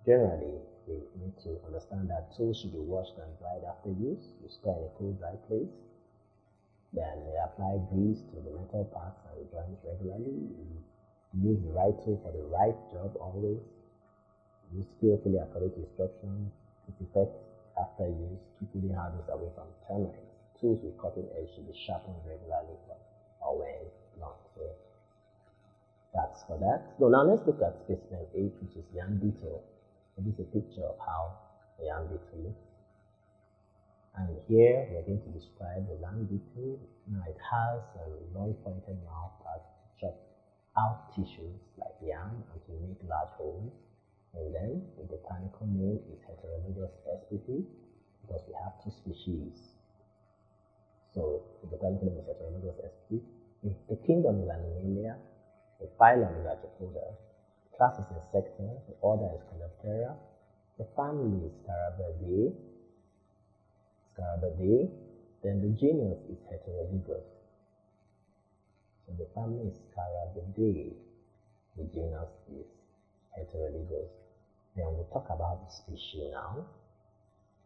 generally, we need to understand that tools should be washed and dried after use. You store in a cool, dry place. Then we apply grease to the metal parts and joints regularly. You use the right tool for the right job always. Use skillfully according to instructions. Its effects after use. Keep wooden handles away from termites. Tools with cutting edge should be sharpened regularly or when blunt. So that's for that. So now let's look at specimen 8, which is yam beetle. So this is a picture of how the yam beetle looks. And here we're going to describe the yam beetle. Now it has a long pointed mouth that chops out tissues like yam and to make large holes. And then the botanical name is Heterologous spp because we have 2 species. So the botanical name is Heterologous spp. The kingdom is Animalia. The phylum is Arthropoda. The class is Insecta. The order is Coleoptera. The family is Scarabaeidae. Then the genus is Heterologous. So the family is Scarabaeidae. The genus is Heterologous. Then we'll talk about the species now.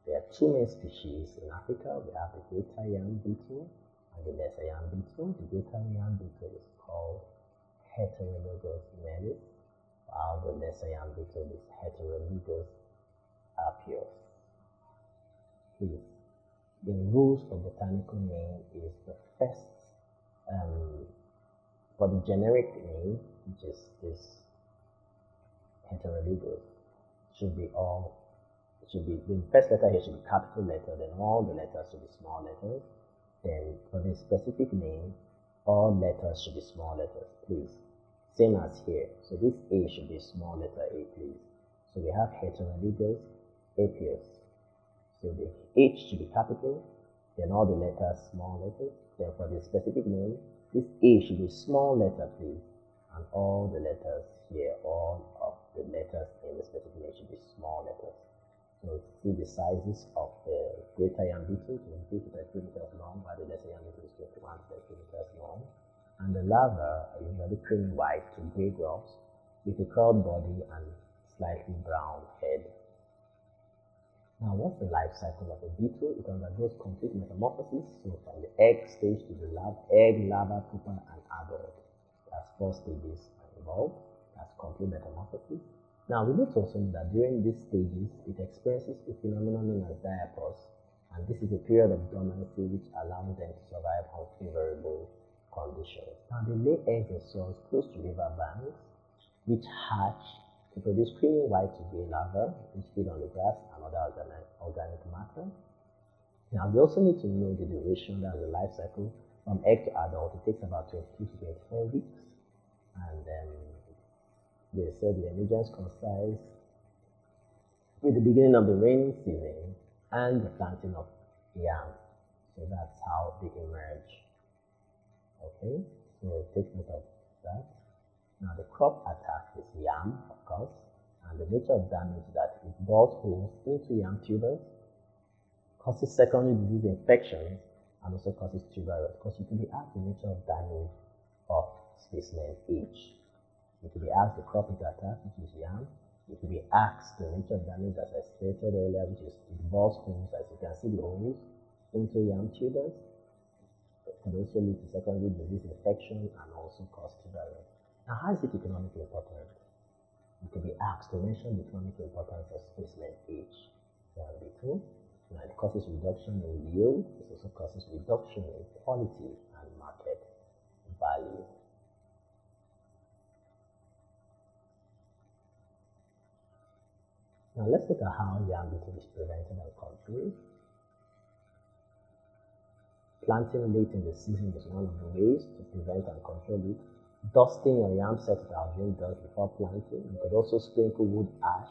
There are 2 main species in Africa. We have the greater yam beetle and the lesser yam beetle. The greater yam beetle is called Heterologous melis, while the lesser yam beetle is Heterologous apios. Please. The rules for botanical name is the first, for the generic name, which is this Heterologous, the first letter here should be capital letter, then all the letters should be small letters. Then for the specific name, all letters should be small letters, please. Same as here. So this A should be small letter A, please. So we have Heterologous apios. So the H should be capital, then all the letters small letters. Then for the specific name, this A should be small letter, please, and all the letters here, all of the letters in the specific name should be small letters. So see the sizes of the greater yam beetle, 23 to 33 meters long, while the lesser yam beetle is 21 to 33 meters long. And the larvae are usually creamy white to grey grubs with a curled body and slightly brown head. Now, what's the life cycle of a beetle? It undergoes complete metamorphosis, so from the egg stage to the egg, larva, pupa, and adult. That's 4 stages involved. That's complete metamorphosis. Now, we need to also know that during these stages, it experiences a phenomenon known as diapause, and this is a period of dormancy which allows them to survive unfavorable conditions. Now, they lay eggs in soils close to river banks, which hatch to produce creamy white to grey larvae, which feed on the grass and other organic matter. Now, we also need to know the duration, that's the life cycle, from egg to adult. It takes about 22 to 24 weeks, and they said the emergence coincides with the beginning of the rainy season and the planting of yam. So that's how they emerge. Okay, so take note of that. Now the crop attack is yam, of course, and the nature of damage that it bores holes into yam tubers, causes secondary disease infections, and also causes tuber rot. Because you could be asked the nature of damage of specimen H. You could be asked the crop attack, which is yam. You could be asked the nature of damage, as I stated earlier, which is it bores holes, as you can see the holes into yam tubers. It could also lead to secondary disease infection and also cause tuber rot. Now, how is it economically important? You could be asked to mention the economic importance of specimen H. Yam beetle. Now, it causes reduction in yield. It also causes reduction in quality and market value. Now, let's look at how yam beetle is prevented and controlled. Planting late in the season is one of the ways to prevent and control it. Dusting your yam set with algae dust before planting. You could also sprinkle wood ash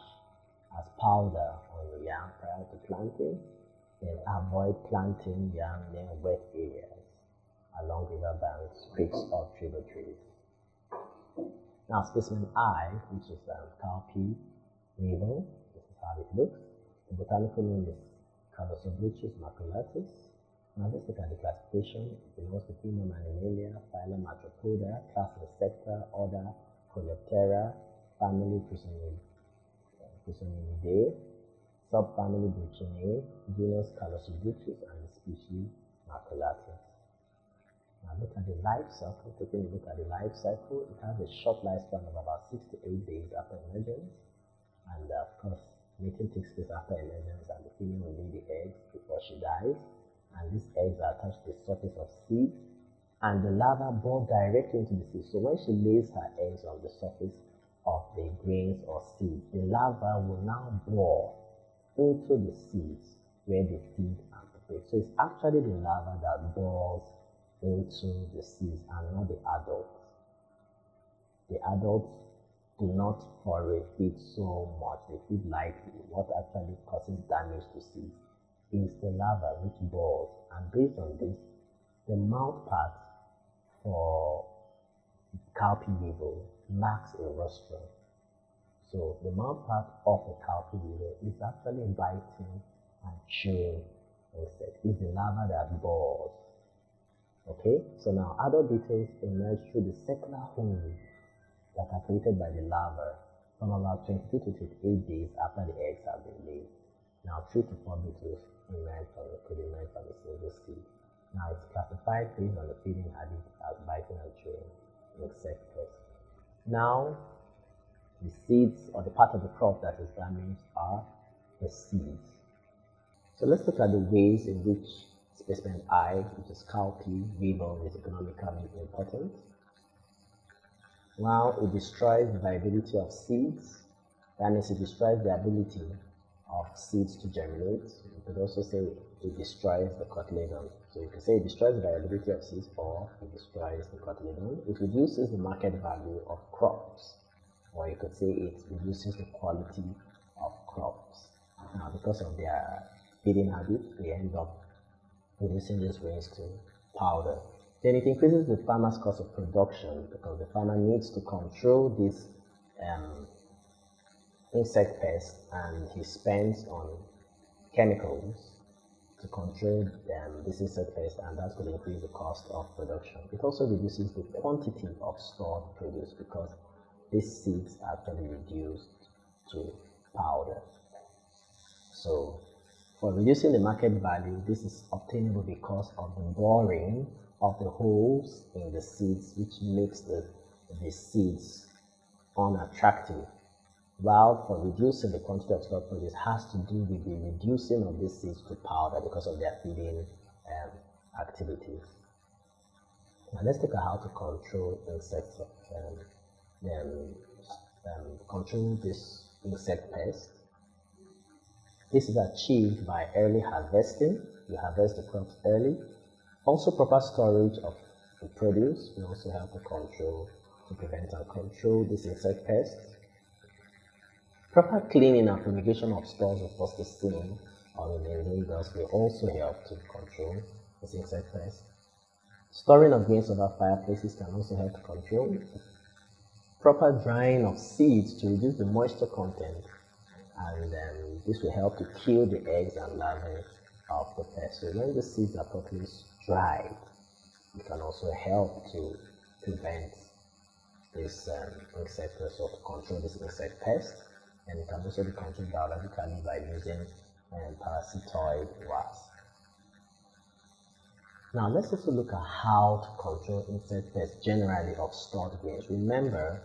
as powder on your yam prior to planting. Then avoid planting yam near wet areas along river banks, creeks, or tributaries. Now, specimen I, which is Cowpea, weevil. This is how it looks. The botanical name is Calosobruchus maculatus. Now let's look at the classification. It belongs to Phylum Animalia, phylum Arthropoda, class Insecta, order Coleoptera, family Chrysomelidae, subfamily Buccinae, genus Calosibuchus, and the species Maculatus. Now look at the life cycle. Taking a look at the life cycle, it has a short lifespan of about 6 to 8 days after emergence, and of course, mating takes place after emergence, and the female will lay the eggs before she dies, and these eggs are attached to the surface of seeds, and the larva bore directly into the seed. So when she lays her eggs on the surface of the grains or seeds, the larva will now bore into the seeds where the seed are prepared. So it's actually the larva that bores into the seeds and not the adults. The adults do not foray feed so much, they feed lightly. What actually causes damage to seeds is the larva which bores, and based on this, the mouth part for cowpea weevil lacks a rostrum. So the mouth part of the cowpea weevil is actually biting and chewing insects. It's the larva that bores. Okay, so now adult beetles emerge through the circular holes that are created by the larva from about 22 to 28 days after the eggs have been laid. Now 3 to 4 beetles could emerge from a single seed. Now it's classified based on the feeding habit as biting and chewing insect pests. Now the seeds or the part of the crop that is damaged are the seeds. So let's look at the ways in which specimen I, which is cowpea weevil, is economically important. Now it destroys the viability of seeds. That means it destroys the ability of seeds to germinate. You could also say it destroys the cotyledon. So you could say it destroys the viability of seeds, or it destroys the cotyledon. It reduces the market value of crops, or you could say it reduces the quality of crops. Now because of their feeding habit, they end up reducing these grains to powder. Then it increases the farmer's cost of production because the farmer needs to control this insect pest, and he spends on chemicals to control this insect pest, and that could increase the cost of production. It also reduces the quantity of stored produce because these seeds are actually reduced to powder. So for reducing the market value, this is obtainable because of the boring of the holes in the seeds, which makes the seeds unattractive. While for reducing the quantity of stored produce has to do with the reducing of these seeds to powder because of their feeding activities. Now let's look at how to control insects, control this insect pest. This is achieved by early harvesting. You harvest the crops early. Also, proper storage of the produce will also help to prevent and control this insect pest. Proper cleaning and fumigation of stores with plasticine or inhalers will also help to control this insect pest. Storing of grains over fireplaces can also help to control. Proper drying of seeds to reduce the moisture content, and this will help to kill the eggs and larvae of the pest. So when the seeds are properly dried, it can also help to prevent this insect pest, or to control this insect pest, and it can also be controlled biologically by using parasitoid wasps. Now let's also look at how to control insect pests generally of stored grains. Remember,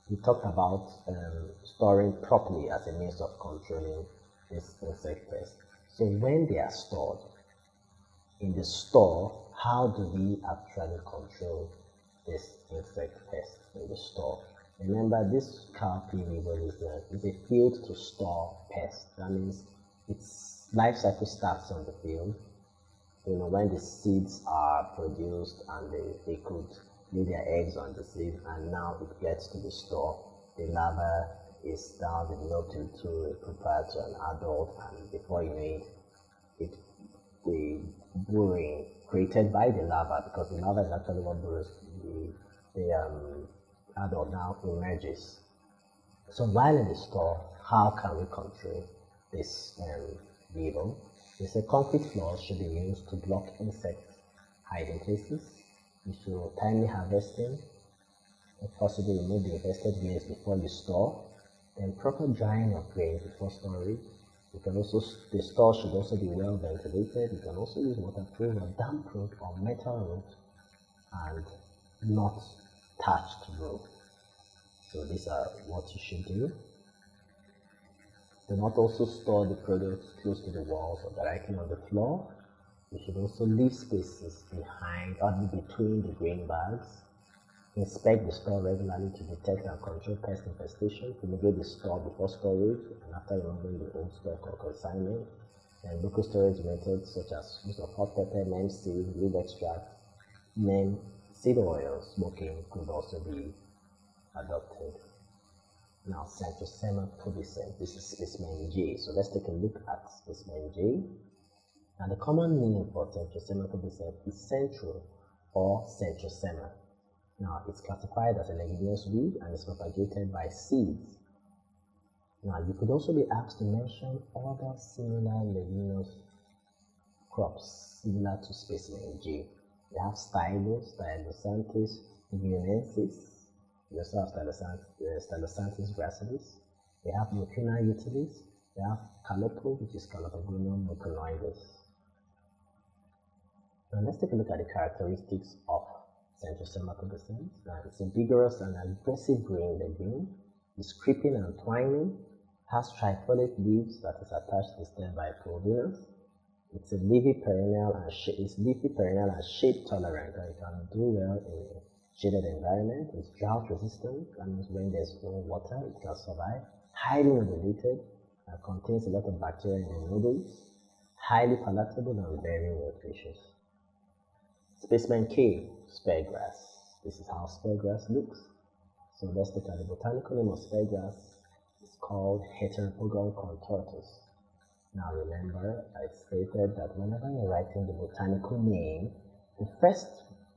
we talked about storing properly as a means of controlling this insect pest. So when they are stored in the store, how do we actually control this insect pest in the store? Remember, this cowpea weevil is a field to store pest. That means its life cycle starts on the field. When the seeds are produced and they could lay their eggs on the seed, and now it gets to the store. The larva is now developed into prepared to an adult, and before you know it, the burrowing created by the larva, because the larva is actually what burrows, the adult now emerges. So while in the store, how can we control this weevil? They say concrete floors should be used to block insect hiding places. You should timely harvesting, if possible remove the infested grains before you store. Then proper drying of grains before storage. You can also, the store should also be well ventilated. You can also use waterproof or damp-proof or metal roof and not thatched roof. So these are what you should do. Do not also store the products close to the walls or directly on the floor. You should also leave spaces behind or between the grain bags. Inspect the store regularly to detect and control pest infestation. Fumigate the store before storage and after removing the old stock or consignment. And local storage methods such as use of hot pepper, neem seed, leaf extract, neem seed oil, smoking could also be adopted. Now, Centrosema pubescens. This is specimen J. So let's take a look at specimen J. Now, the common name for Centrosema pubescens is central or Centrosema. Now, it's classified as a leguminous weed and is propagated by seeds. Now, you could also be asked to mention other similar leguminous crops similar to specimen J. We have Stylosanthus guineensis. We also have Stylosanthus gracilis. We have Mucuna utilis. We have Calopo, which is Calopogonum muconoidus. Now let's take a look at the characteristics of Centrosema pubescens. Now it's a vigorous and aggressive green legume. It's creeping and twining. Has trifoliate leaves that is attached to the stem by provenance. It's a leafy perennial and shade tolerant, and it can do well in shaded environment. It's drought resistant, and when there's no water, it can survive. Highly modulated, and contains a lot of bacteria in the nodules. Highly palatable and very nutritious. Specimen K, speargrass. This is how speargrass looks. So let's look at the botanical name of speargrass. It's called Heteropogon contortus. Now remember, I stated that whenever you're writing the botanical name, the first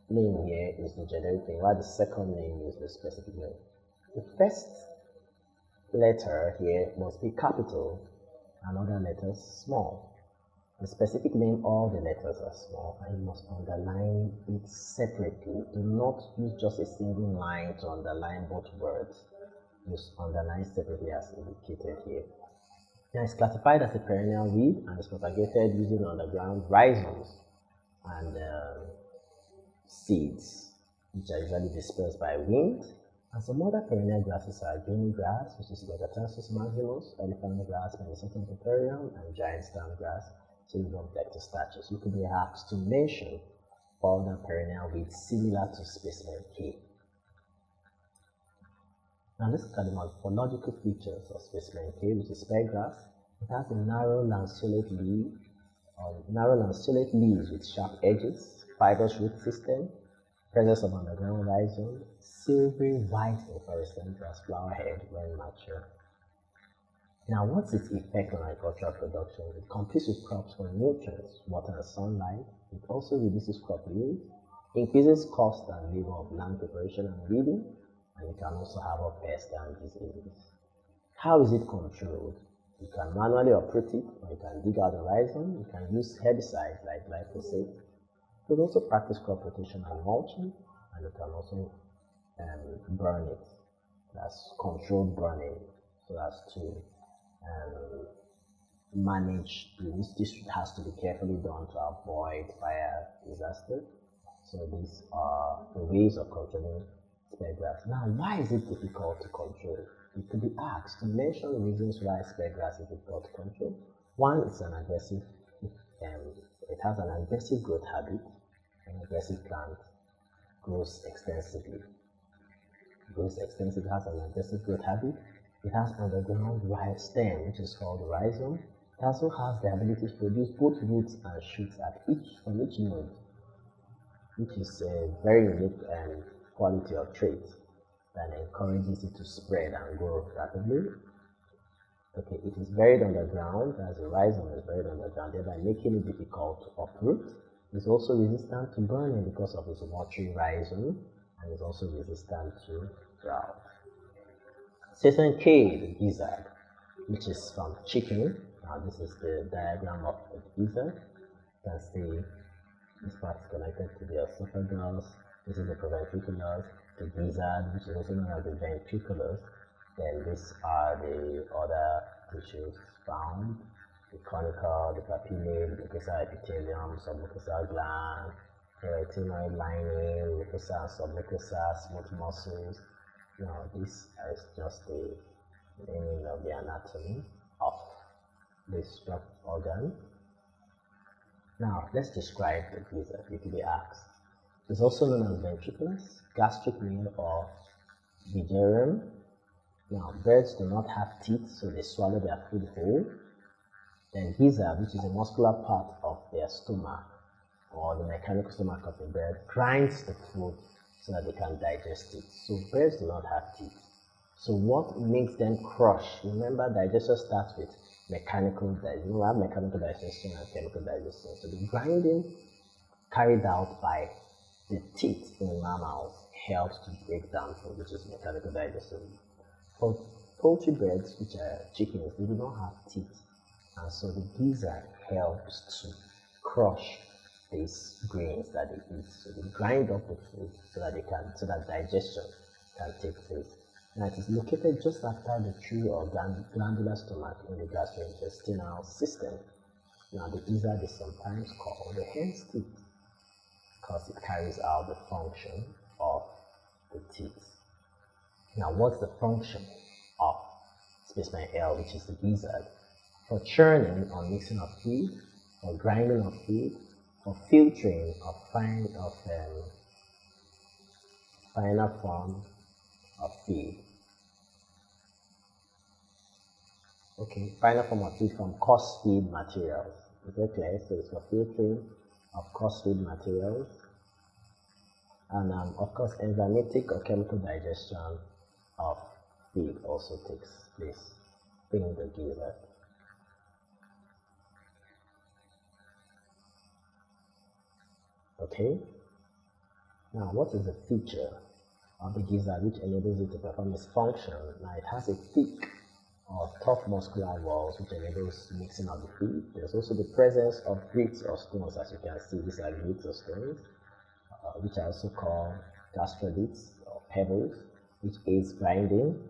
name here is the generic name, while the second name is the specific name. The first letter here must be capital and other letters small. The specific name, all the letters are small, and you must underline it separately. Do not use just a single line to underline both words. Just underline separately as indicated here. Now it's classified as a perennial weed and is propagated using underground rhizomes and seeds, which are usually dispersed by wind. And some other perennial grasses are green grass, which is Legatanthus maximus, elephant grass, Penicillium purpureum, and giant stem grass, Psyllium plectostachys. You could be asked to mention other perennial weeds similar to specimen K. Now let's look at the morphological features of specimen K, which is speargrass. It has a narrow lanceolate leaves with sharp edges, fibrous root system, presence of underground rhizome, silvery white inflorescence as flower head when mature. Now, what's its effect on agricultural production? It competes with crops for nutrients, water, and sunlight. It also reduces crop yield, increases cost and labor of land preparation and weeding, and it can also have a pest and diseases. How is it controlled? You can manually operate it, or you can dig out the rhizome. You can use herbicides like glyphosate. You can also practice crop rotation and mulching, and you can also burn it. That's controlled burning, so that's to manage this. This has to be carefully done to avoid fire disaster. So these are the ways of controlling speargrass. Now, why is it difficult to control? You could be asked to mention the reasons why speargrass is difficult to control. One, it's an aggressive, it has an aggressive growth habit. An aggressive plant grows extensively. It has an aggressive growth habit. It has underground stem, which is called the rhizome. It also has the ability to produce both roots and shoots from each node, which is a very unique quality or trait that encourages it to spread and grow rapidly. Okay, it is buried underground, as the rhizome is buried underground, thereby making it difficult to uproot. It is also resistant to burning because of its watery rhizome, and is also resistant to drought. Specimen K, the gizzard, which is from chicken, Now this is the diagram of a gizzard. You can see this part is connected to the esophagus. This is the proventriculus, the gizzard, which is also known as the ventriculus. Then these are the other tissues found: the conical, the papillae, the mucosal epithelium, submucosal gland, the retinoid lining, mucosa and submucosa, smooth muscles. Now this is just the meaning of the anatomy of this organ. Now let's describe the gizzard. You could be asked. It's also known as ventriculus, gastric nail, or vigerum. Now birds do not have teeth, so they swallow their food whole. Then gizzard, which is a muscular part of their stomach, or the mechanical stomach of a bird, grinds the food so that they can digest it. So birds do not have teeth. So what makes them crush? Remember, digestion starts with mechanical digestion. We have mechanical digestion and chemical digestion. So the grinding carried out by the teeth in mammals helps to break down food, which is mechanical digestion. For poultry birds, which are chickens, they do not have teeth, and so the gizzard helps to crush these grains that they eat. So they grind up the food so that digestion can take place. Now it is located just after the true or glandular stomach in the gastrointestinal system. Now the gizzard is sometimes called the hen's teeth because it carries out the function of the teeth. Now what's the function of specimen L, which is the gizzard? For churning or mixing of feed, for grinding of feed, for filtering of finer form of feed. Okay, finer form of feed from coarse feed materials. Is that clear? So it's for filtering of coarse feed materials, and of course enzymatic or chemical digestion of feed also takes place in the gizzard. Okay, now what is the feature of the gizzard which enables it to perform its function? Now it has a thick or tough muscular walls which enables mixing of the feed. There's also the presence of grits or stones. As you can see, these are grits or stones, which are also called gastroliths or pebbles, which aids grinding.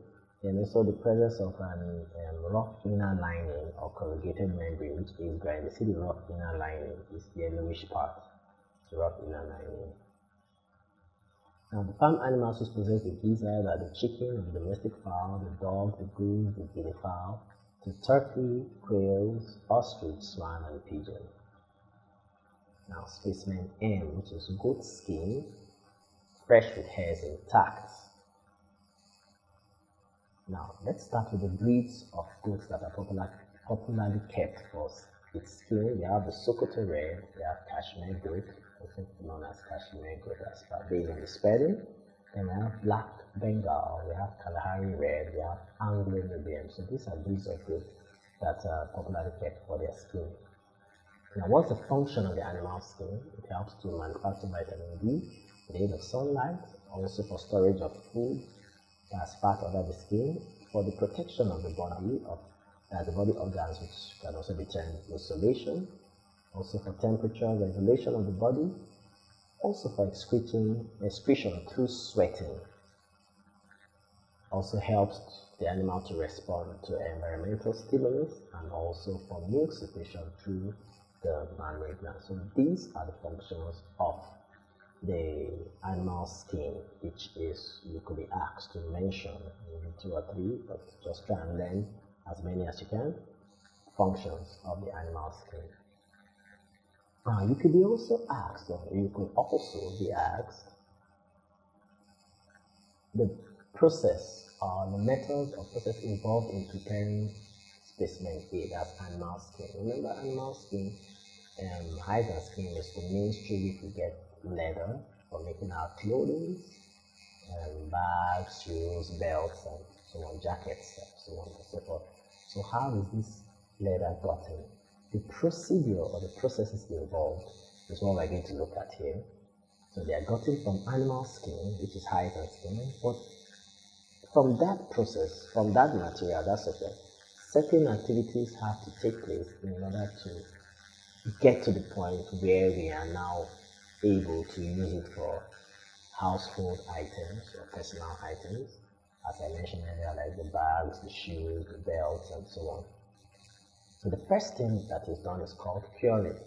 And also the presence of an rough inner lining or corrugated membrane, which aids grinding. See the rough inner lining, this yellowish part. Rough inner lining. Now the farm animals who possess the gizzard are the chicken, the domestic fowl, the dog, the goose, the guinea fowl, the turkey, quails, ostrich, swan, and pigeon. Now specimen M, which is goat skin, fresh with hairs intact. Now let's start with the breeds of goats that are popularly kept for its skin. We have the Sokoto red, we have Cashmere goat, also known as Cashmere goat as based on the spelling. Then we have Black Bengal, we have Kalahari red, we have Anglo-Nubian. So these are breeds of goat that are popularly kept for their skin. Now what's the function of the animal skin? It helps to manufacture vitamin D with the aid of sunlight, also for storage of food as fat under the skin, for the protection of the body the body organs, which can also be termed insulation, also for temperature regulation of the body, also for excretion through sweating. Also helps the animal to respond to environmental stimulus, and also for milk secretion through the mammary gland. So these are the functions of the animal skin, which is you could be asked to mention maybe 2 or 3, but just try and learn as many as you can. Functions of the animal skin. You could be also asked, or you could also be asked, the process or the methods or process involved in preparing specimen A, that's animal skin. Remember, animal skin, hide and skin is the mainstream. If we get leather for making our clothing, bags, shoes, belts, and so on, jackets, so on and so forth. So how is this leather gotten? The procedure or the processes involved is what we're going to look at here. So they are gotten from animal skin, which is hide and skin, but from that process, from that material, that subject, certain activities have to take place in order to get to the point where we are now able to use it for household items or personal items, as I mentioned earlier, like the bags, the shoes, the belts, and so on. So the first thing that is done is called curing.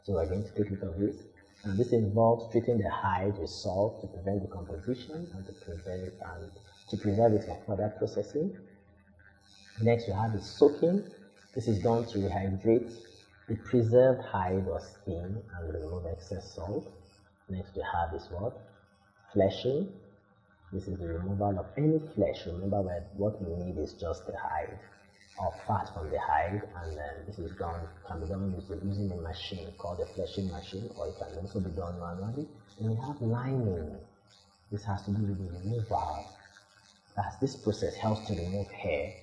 So we're going to take a look at this. And this involves treating the hide with salt to prevent decomposition and to preserve it for further processing. Next, we have the soaking. This is done to rehydrate the preserved hide or skin and remove excess salt. Next, we have is what? Fleshing. This is the removal of any flesh. Remember, what we need is just the hide or fat from the hide, and this is can be done using a machine called a fleshing machine, or it can also be done manually. And we have lining. This has to do with the removal, as this process helps to remove hair,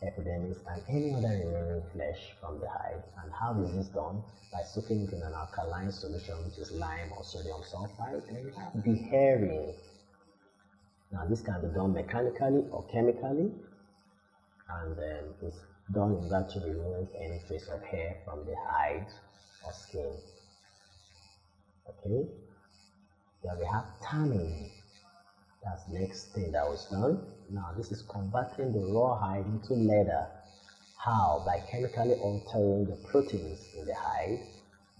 epidermis, and any other remaining flesh from the hide. And how is this done? By soaking it in an alkaline solution, which is lime or sodium sulfide. And we have dehairing. Now this can be done mechanically or chemically, and it's done in order to remove any trace of hair from the hide or skin. Okay, then we have tanning. That's the next thing that was done. Now this is converting the raw hide into leather. How? By chemically altering the proteins in the hide,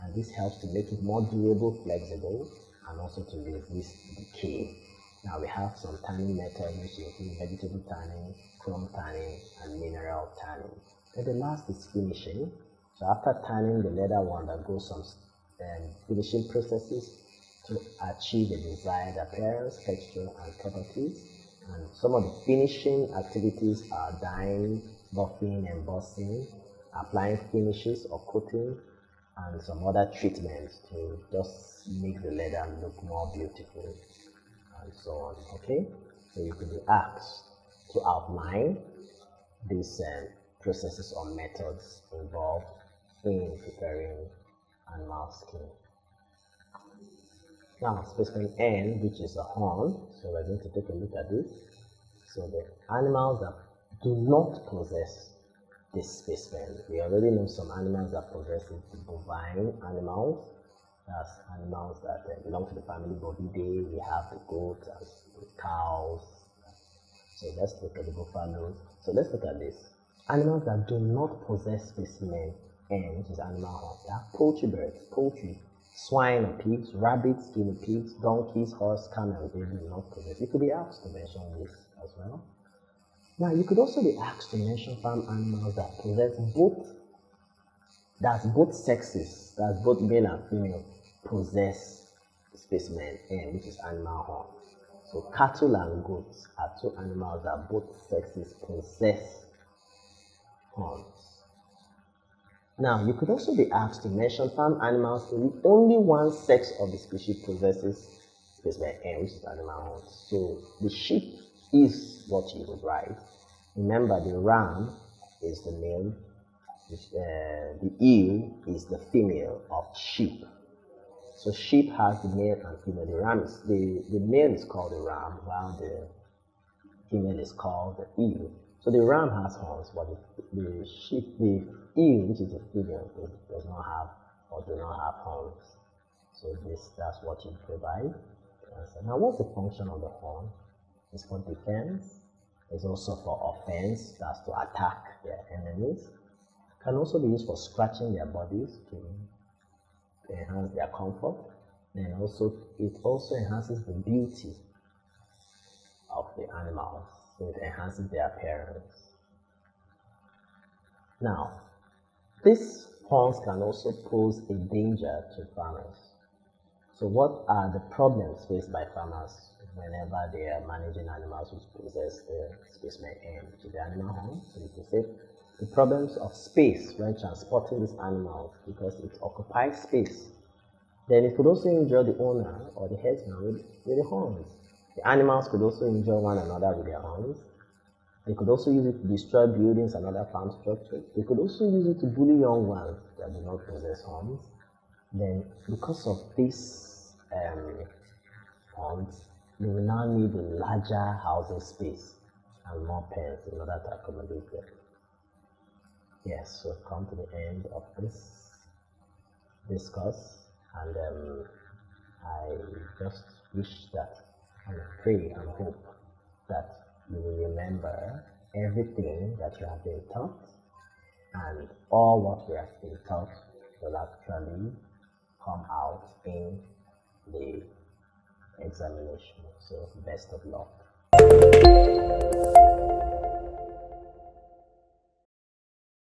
and this helps to make it more durable, flexible, and also to resist decay. Now we have some tanning methods, which include vegetable tanning, chrome tanning, and mineral tanning. And the last is finishing. So after tanning, the leather will undergo some finishing processes to achieve the desired appearance, texture, and properties. And some of the finishing activities are dyeing, buffing, embossing, applying finishes or coating, and some other treatments to just make the leather look more beautiful, and so on. Okay, so you could be asked to outline these processes or methods involved in preparing animal skin. Now, specimen N, which is a horn, so we're going to take a look at this. So the animals that do not possess this specimen, we already know some animals that possess it, the bovine animals. That's animals that belong to the family Bovidae. We have the goats and the cows. So let's look at the buffaloes. So let's look at this. Animals that do not possess specimen N, which is animal horn, they are poultry birds, poultry, swine and pigs, rabbits, guinea pigs, donkeys, horse, camels. They do not possess. You could be asked to mention this as well. Now, you could also be asked to mention farm animals that possess both sexes, that's both male and female, possess specimen N, which is animal horn. So cattle and goats are two animals that both sexes possess horns. Now, you could also be asked to mention farm animals in which only one sex of the species possesses specimen N, which is animal horns. So the sheep is what you would write. Remember, the ram is the male, the ewe is the female of sheep. So sheep has the male and female. The male is called the ram, while the female is called the ewe. So the ram has horns, but the ewe, which is the female, does not have or do not have horns. So that's what you provide. Now, what's the function of the horn? It's for defense. It's also for offense, that's to attack their enemies. It can also be used for scratching their bodies to enhance their comfort. And it also enhances the beauty of the animals. So it enhances their appearance. Now, these horns can also pose a danger to farmers. So what are the problems faced by farmers whenever they are managing animals which possess the specimen N, which is the animal horn? So you can say the problems of space when transporting these animals, because it occupies space. Then it could also injure the owner or the herdsman with the horns. The animals could also injure one another with their horns. They could also use it to destroy buildings and other farm structures. They could also use it to bully young ones that do not possess horns. Then, because of these horns, they will now need a larger housing space. and more pens in order to accommodate them. Yes, so we've come to the end of this course, and I just wish that, and pray and hope that you will remember everything that you have been taught, and all what we have been taught will actually come out in the examination. So best of luck.